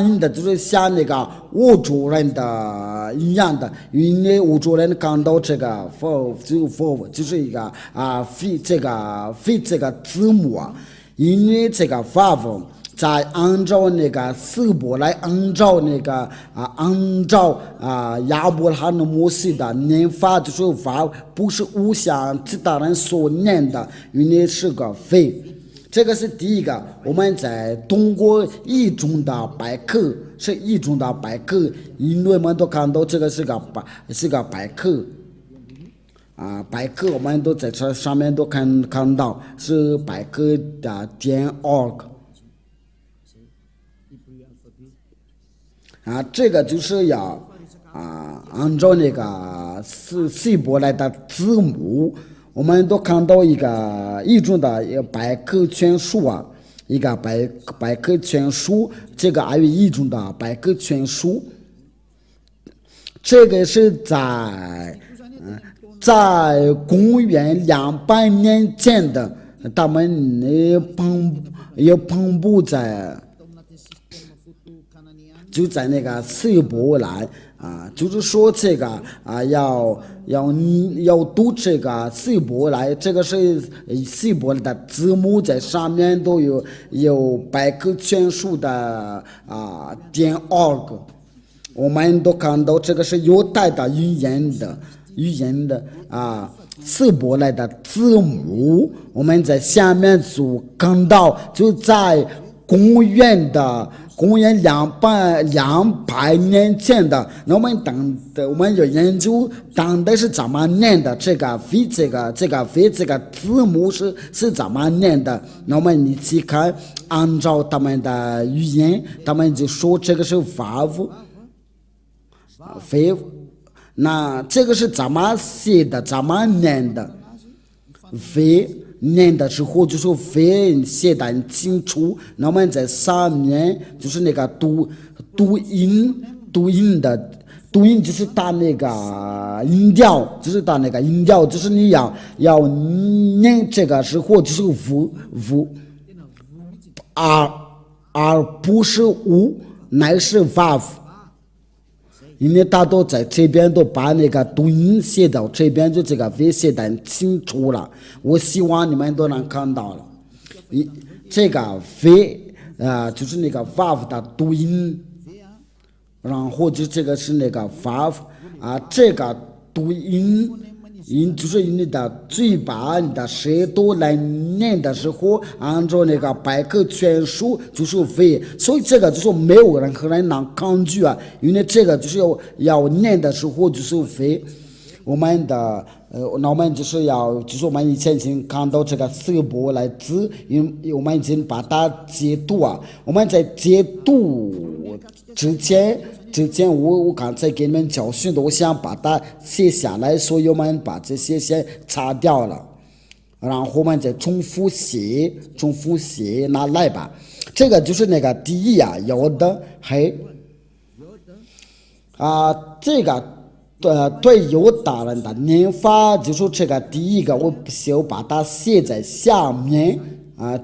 音的就是像那个欧洲人的一样的，因为欧洲人看到这个 for 就是一个非这个字母因为这个 vav 在按照那个希伯来按照亚伯拉罕的摩西的念法，就是 vav 不是像其他人所念的，因为是个非。这个是第一个，我们在通过译中的百科，是译中的百科，因为我们都看到这个是个百科。百科我们都在这上面都看到是百科的.org 这个就是要按照那个希伯来的字母，我们都看到一种的百科全书一个百科全书，这个还有一种的百科全书，这个是在公元200年前的，他们也分布在就在那个希伯来就是说这个要读这个希伯来，这个是希伯来的字母，在上面都有百科全书的.org， 我们都看到这个是犹太的语言的希伯来的字母，我们在下面就看到，就在公元200年前的，那我们有研究当代是怎么念的，这个非这个字母是怎么念的，那我们一起看，按照他们的语言，他们就说这个是 vav 非。那这个是怎么写的，怎么念的？非念的时候就是非写的很清楚，那我们在上面就是那个读读音就是打那个音调，就是你要念这个时候就是无，而不是无，乃是 vav。因为大多在这边都把那个读音写到这边，就这个 v 写得很清楚了。我希望你们都能看到了。这个 v 就是那个 vav 的读音，然后就这个是那个 vav 这个读音就是你的嘴巴、你的舌头来念的时候，按照那个百科全书就是 v， 所以这个就是没有任何人能抗拒因为这个就是要念的时候就是 v。我们就是我们以前已经看到这个色波来字，因为我们已经把它解读我们在解读之前我刚才给你们教训的，我想把它写下来，所以我们把这些先擦掉了，然后我们再重复写，拿来吧。这个就是那个第一有的黑这个对犹大人的念法，就是这个第一个，我就把它写在下面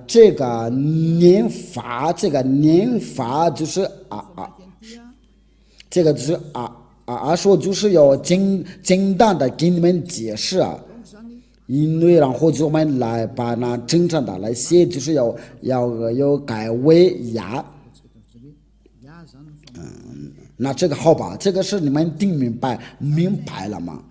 这个念法就是这个就是说就是要简单的给你们解释因为然后就我们来把那正常的来写，就是要改为呀。那这个好吧，这个是你们听明白了吗？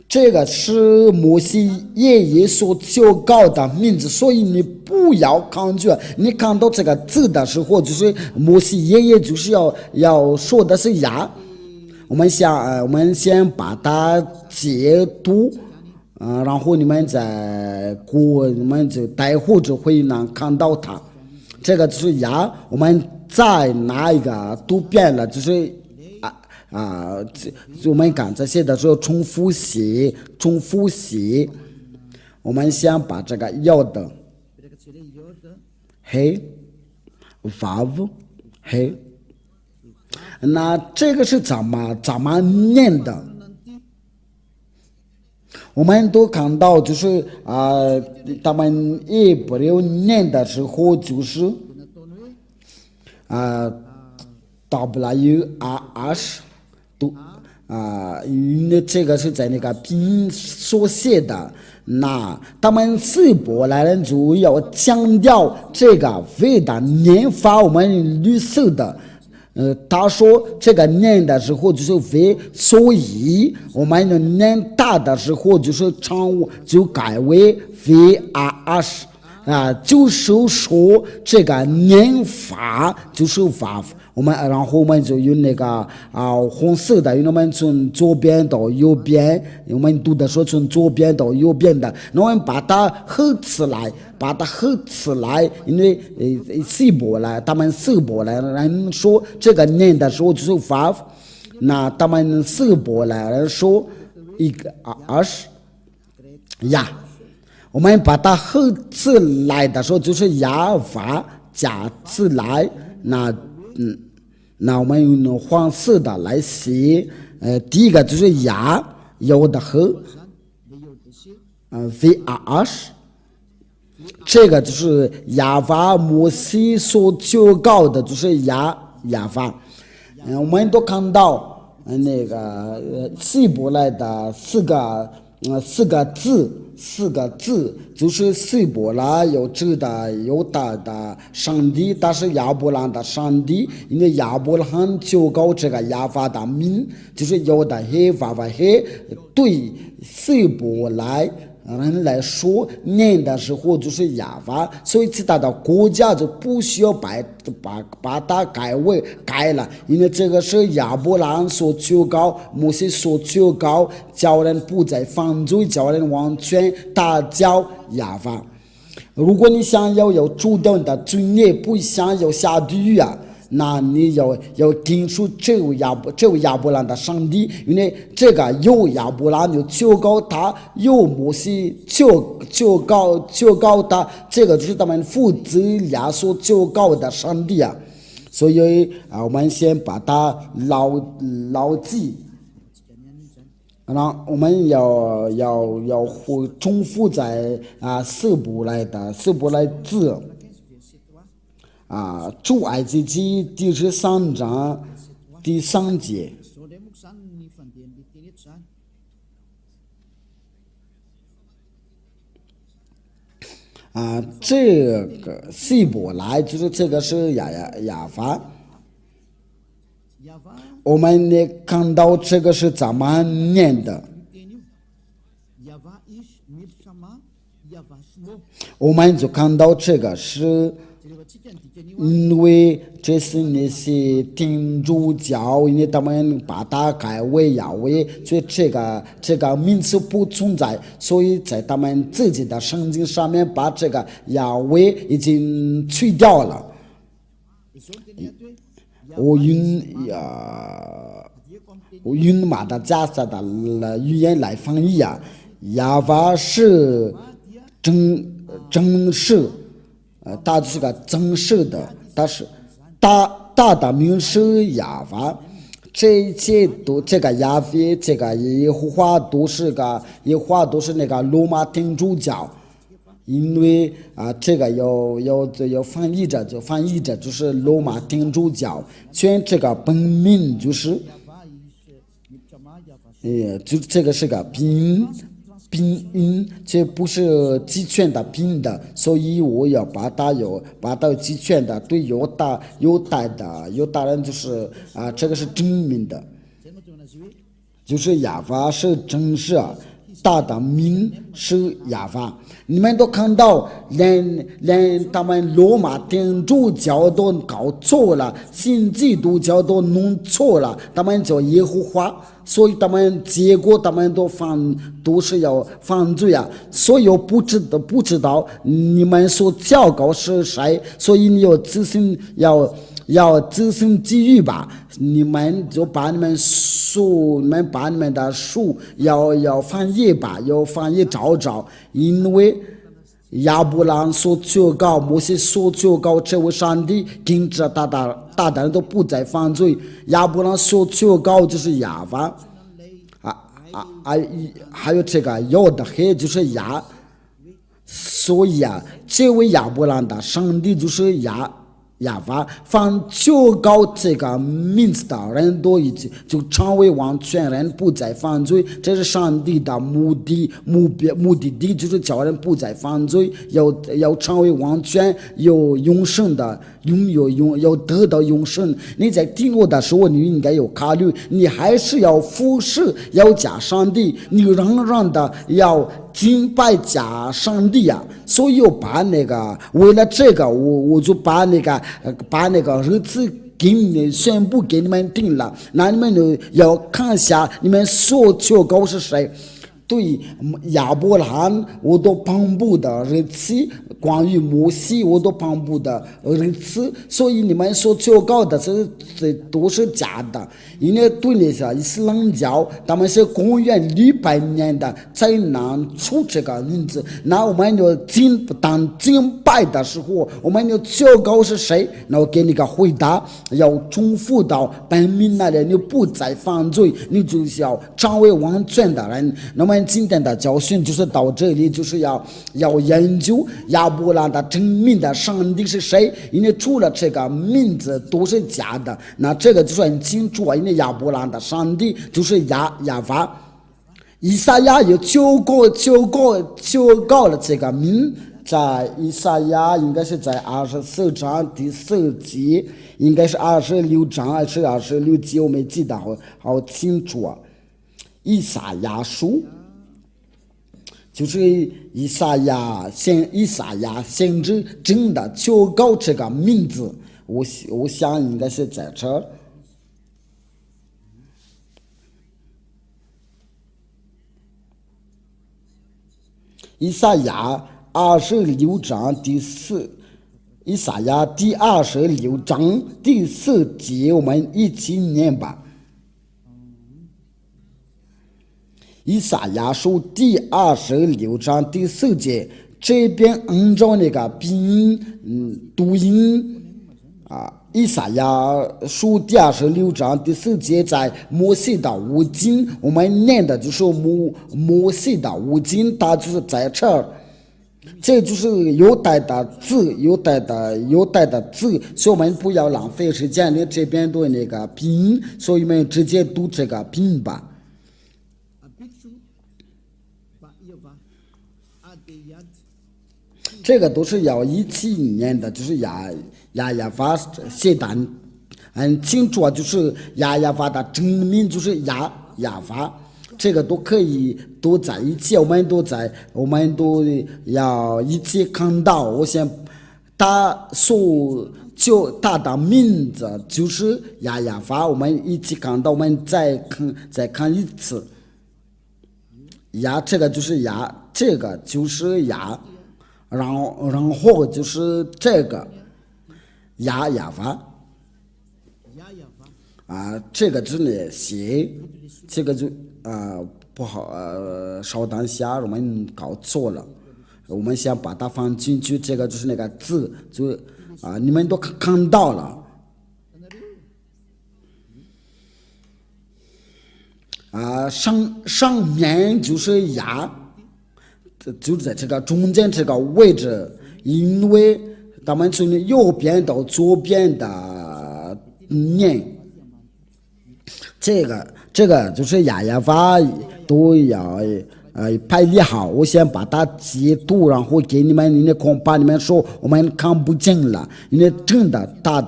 这个是摩西爷爷所教告的名字，所以你不要抗拒。你看到这个字的时候，就是摩西爷爷就是要说的是呀。我们先把它解读，然后你们就待会就会能看到它。这个就是呀，我们再拿一个读遍了，就是我们刚才写的时候重复写。我们先把这个要的嘿 vav 嘿，那这个是怎么念的？我们都看到就是他们也不留念的时候就是WRS 都因为这个是在那个拼音所写的，那他们希伯来人就要强调这个V的念法，我们绿色的。他说这个念的时候就是 V， 所以我们念大的时候就是常务就改为 VRS 就是说这个念法就是 vav。然后我们就用那个红色的，因为我们从左边到右边，我们读的说从左边到右边的，我们把它合起来，因为他们希伯来人说这个念的时候就是 vav， 那他们希伯来人说一个20呀，我们把它合起来的时候就是呀vav加起来，那我们用黄色的来写，第一个就是呀，有的和VRS， 这个就是亚法摩西所教告的，就是亚法。我们都看到那个希伯来的四个字，就是希伯来有指的犹大的上帝，但是亚伯兰的上帝，因为亚伯兰就告这个亚法的名，就是有的黑法黑，对希伯来人来说念的时候就是亚法，所以其他的国家就不需要把它改了，因为这个是亚伯兰所求告，摩西所求告，叫人不再犯罪，叫人完全打交亚法。如果你想要有主动的罪孽，不想要下地狱那你要听出这位亚伯兰的上帝，因为这个有亚伯兰有求告他，有摩西求告他，这个就是他们父子俩所求告的上帝所以我们先把它牢记。然后我们要重复在四部来字出埃及记第13章第3节。这个希伯来就是这个是亚法，我们也看到这个是怎么念的。我们就看到这个是因为这是那些天主教，因为他们把它改为亚威，所以这个名词不存在，所以在他们自己的圣经上面把这个亚威已经去掉了。我用马达加斯的语言来翻译亚法是真实，它就是个真实的，但是大的名是亚法，这一切都这个亚非这个耶和华都是那个罗马天主教，因为这个要翻译着就是罗马天主教，全这个本名就是就这个是个拼音，这不是集权的拼的，所以我要把它集权的，对犹大人就是这个是真名的，就是亚法是真实，大的名是亚法。你们都看到，连他们罗马天主教都搞错了，新基督教都弄错了，他们叫耶和华，所以结果他们都是要犯罪所以我不知道你们所教告是谁，所以你要自行机遇吧，你们就把你们的书要翻译吧，要翻译找，因为亚伯兰所求告，摩西所求告，这位上帝跟着大人都不再犯罪。亚伯兰所求告就是亚法，还有这个要的黑就是亚，所以这位亚伯兰的上帝就是亚法，凡求告这个名字的人都已经就成为完全人，不再犯罪。这是上帝的目的地，就是叫人不再犯罪，要成为完全有永生的，要得到永生。你在听我的时候，你应该有考虑，你还是要服侍，要假上帝，你仍然的要敬拜假上帝所以我把为了这个，我就把那个日子给你宣布给你们定了，那你们要看一下你们所求告是谁。对亚伯兰我都颁布的日期，关于摩西我都颁布的日期，所以你们所求告的这都是假的。因为对那些伊斯兰教，他们是公元600年的才拿出这个名字，那我们就当敬拜的时候，我们就求告是谁，那我给你个回答，要重复到本命那里，你不再犯罪，你就是要成为完全的人。那么今天的教训就是到这里，就是要研究亚伯兰的真名的上帝是谁，因为除了这个名字都是假的，那这个就很清楚因为亚伯兰的上帝就是亚法。以赛亚有求告了这个名，在以赛亚应该是在24章第4节，应该是26章还是26节，我没记得好清楚以赛亚书就是以赛亚先知真的求告这个名字，我想应该是在这儿。以赛亚26章第4，以赛亚第26章第4节，我们一起念吧。以赛亚书第26章第4节，这边按照那个读音以赛亚书第26章第4节，在摩西的五经，我们念的就是摩西的五经，它就是在这儿，这就是犹太的字，犹太的字，所以我们不要浪费时间，你这边的那个拼音，所以我们直接读这个拼音吧。这个都是要一起念的，就是亚法写的很清楚啊，就是亚法的真名就是亚法，这个都可以都在一起，我们都要一起看到。我想他的名字就是亚法，我们一起看到，我们再看一次。这个就是这个就是然后就是这个亚法这个字呢写，这个就不好稍等一下，我们搞错了，我们先把它放进去，这个就是那个字，就你们都看到了。上面就是就在这个中间这个位置，因为他们从右边到左边的念，这个就是亚法都要排列好。我先把它截图，然后给你们，恐怕你们说我们看不见了，因为真的大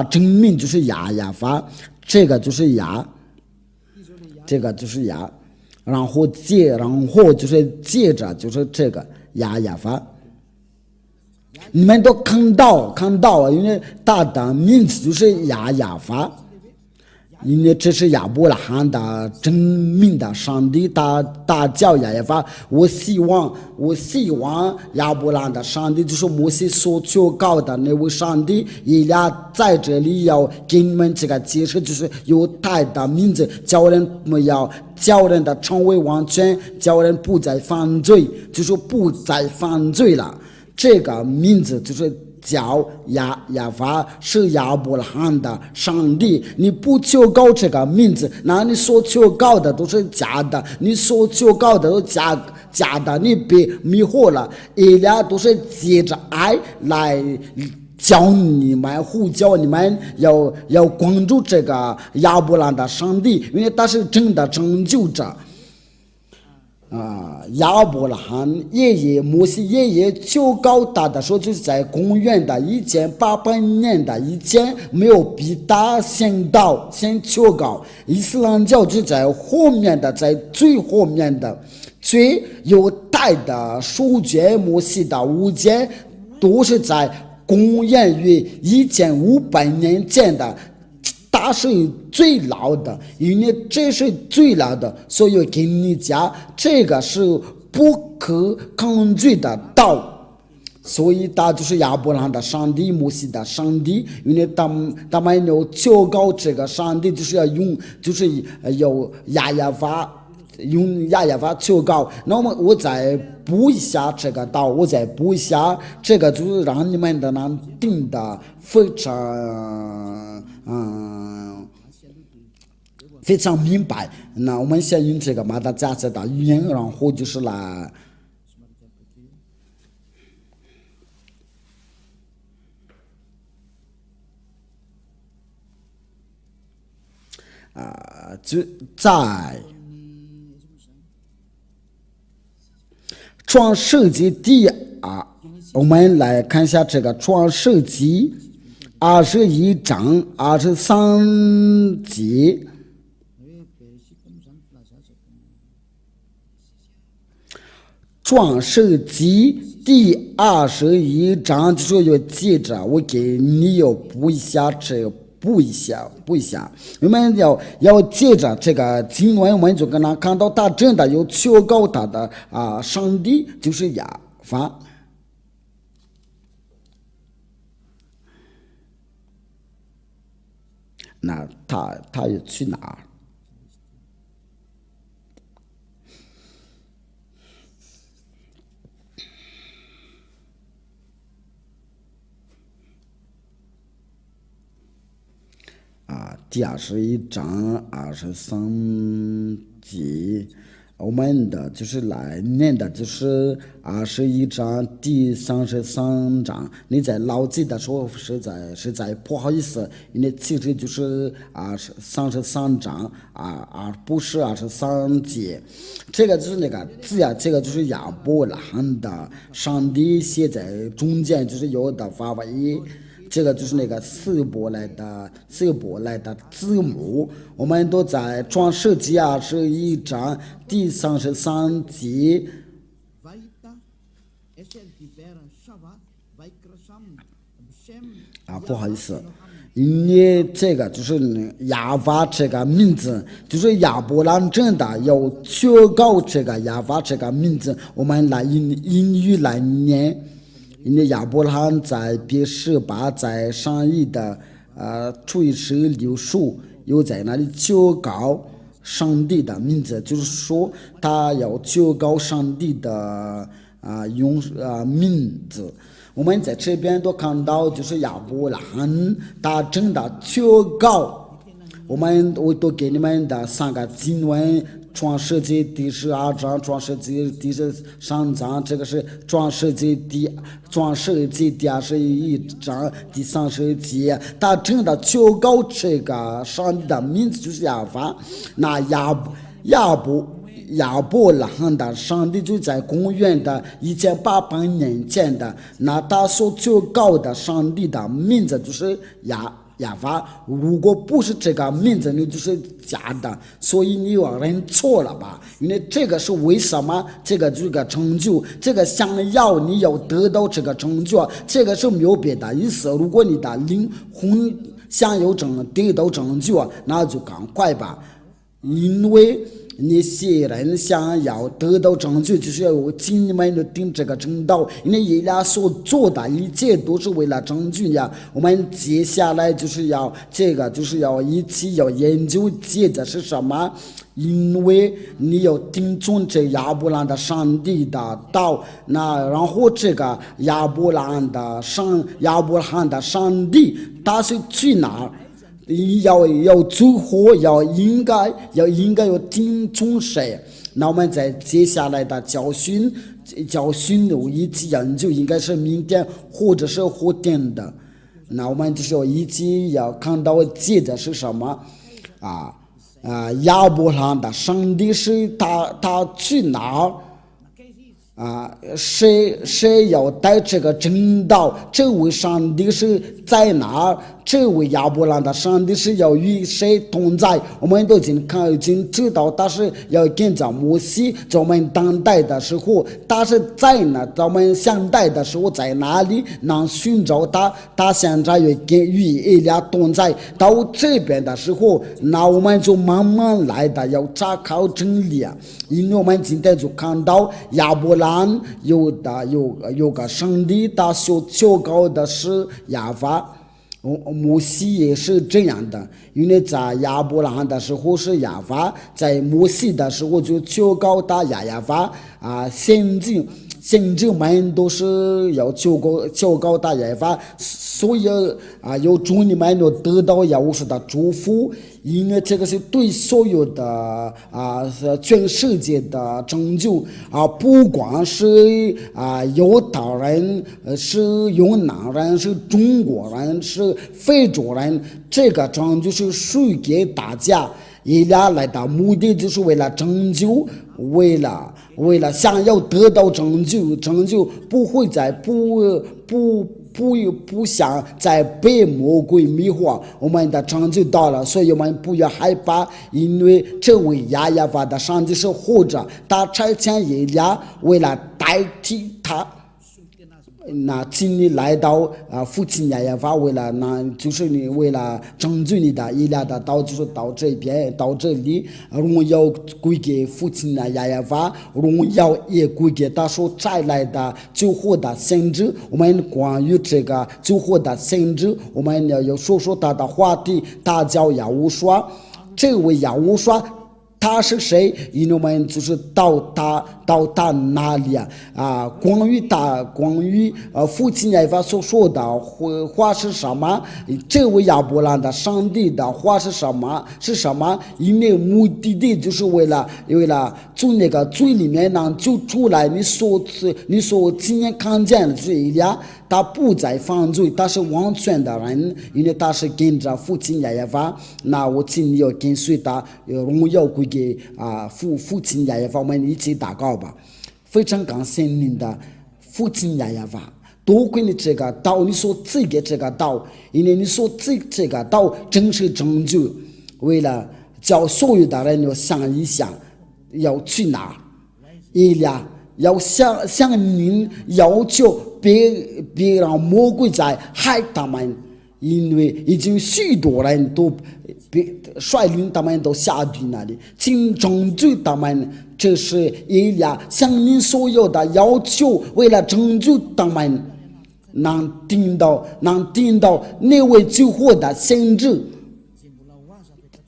真名就是亚法，这个就是这个就是然后就是接着就是这个亚法，你们都看到，因为他的名字就是亚法，因为这是亚伯拉罕的真名的上帝，他叫亚法。我希望亚伯拉罕的上帝就是摩西所求告的那位上帝，以俩在这里要给你们这个解释，就是犹太的名字，叫人的成为完全，叫人不再犯罪，就是不再犯罪了。这个名字就是叫亚法，是亚伯拉罕的上帝。你不求告这个名字，那你所求告的都是假的，你所求告的都假的，你被迷惑了。以俩都是借着爱来教你们，呼叫你们要关注这个亚伯拉罕的上帝，因为他是真的拯救者。亚伯拉罕摩西爷爷求告他的时候，就是在公元的1800年的以前，没有比他先求告。伊斯兰教就在后面的，在最后面的，最犹太的书卷摩西的五卷都是在公元于1500年前的。它是最老的，因为这是最老的，所以跟你讲，这个是不可抗拒的道。所以他就是亚伯拉罕的上帝，摩西的上帝，因为他们要求告这个上帝，就是要要用亚法求告。那么我再补一下这个道，这个就是让你们的能听得非常明白。那我们先用这个马达加斯的语言，然后就是来就在创世纪我们来看一下这个创世纪21章23节。创世纪第21章就是要接着，我给你要补一下，我们要接着这个经文，我们就跟他看到他真的有求告他的上帝就是亚法。那他又去哪儿？第21章23节，我们的就是来念的就是21章第33章。你在牢记的时候实在不好意思，因为其实就是33章不是23节。这个就是那个字呀，这个就是亚伯拉罕的上帝写在中间，就是有的发音。这个就是那个希伯来的字母，我们都在创世纪21章第33节。不好意思，因为这个就是亚法这个名字，就是亚伯兰真的要确告这个亚法这个名字，我们来英语来念。因为亚伯拉罕在别是巴在上一的垂石榴树，又在那里求告上帝的名字，就是说他要求告上帝的名字。我们在这边都看到，就是亚伯拉罕他真的求告。我都给你们的3个经文。创世纪第12章，创世纪第13章，这个是创世纪第21章第30节。他真的求告这个上帝的名字就是亚法。那亚伯拉罕的上帝就在公元的1800年前的，那他所求告的上帝的名字就是亚法。如果不是这个名字，你就是假的，所以你有人错了吧？因为这个是为什么？这个成就，这个想要你要得到这个成就，这个是没有别的意思。如果你的灵魂想要得到成就，那就赶快吧，因为那些人想要得到成就，就是要有尽你们的定这个正道，因为以俩所做的一切都是为了成就呀。我们接下来就是要一起要研究接着是什么，因为你要听从这亚伯兰的上帝的道，那然后这个亚伯拉罕的上帝他是去哪儿？要最后应该要听从谁？那我们在接下来的教训以及研究应该是明天或者是后天的。那我们就是要一起要看到接着是什么亚伯拉罕的上帝是他去哪儿？谁要带这个正道？这位上帝是在哪儿？这位亚伯拉罕的上帝是要与谁同在？我们都已经知道，他是要跟着摩西。在我们当代的时候，他是在哪？在我们现代的时候在哪里能寻找他？他现在与以利亚同在。到这边的时候，那我们就慢慢来的要查考真理。因为我们今天就看到亚伯拉罕有个上帝，他所求告的是亚法。摩西也是这样的，因为在亚伯拉罕的时候是亚法，在摩西的时候就求告他亚法先知们都是要求告他亚法，所以有祝你们要得到耶和华的祝福，因为这个是对所有的全世界的拯救不管是犹太人，是越南人，是中国人，是非洲人，这个拯救是属于给大家。以俩来的目的就是为了拯救，为了想要得到拯救不会在不想再被魔鬼迷惑，我们的拯救到了，所以我们不要害怕，因为这位亚法的上帝是活着，他差遣以利亚为了代替他。那请你来到父亲亚法，为了就是你为了拯救你的以利亚的道，就是到这边到这里，荣耀归给父亲亚法，荣耀也归给他所带来的救活的先知。我们关于这个救活的先知，我们要说他的话题，他叫亚乌刷。这位亚乌刷他是谁？我们就是到他哪里关于父亲耶和华所说的话是什么？这位亚伯兰的上帝的话是什么？因为目的就是为了从那个罪里面能救出来你所亲眼看见的罪呀。他不再犯罪，他是完全的人，因为他是跟着父亲耶和华。那我请你要跟随他，荣耀归给父亲耶和华。我们一起祷告吧。非常感谢您的父亲耶和华，多亏你这个道，你所赐给这个道，因为你所赐这个道真是拯救，为了叫所有的人要想一想要去哪，要向您要求别让魔鬼在害他们，因为已经许多人都率领他们到下地那里，请拯救他们。这是以利亚向您所有的要求，为了拯救他们，能听到那位救活的先知，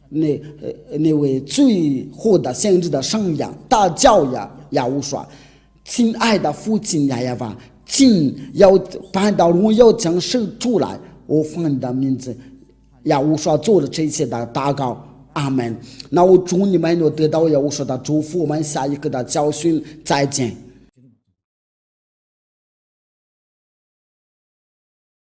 那位最后的先知的声音，大叫呀无说。亲爱的父亲耶和华，请要把到荣耀将生出来，我奉你的名字呀无说做了这些的祷告，阿门。那我祝你们有得到呀无说的祝福，我们下一个的教训再见。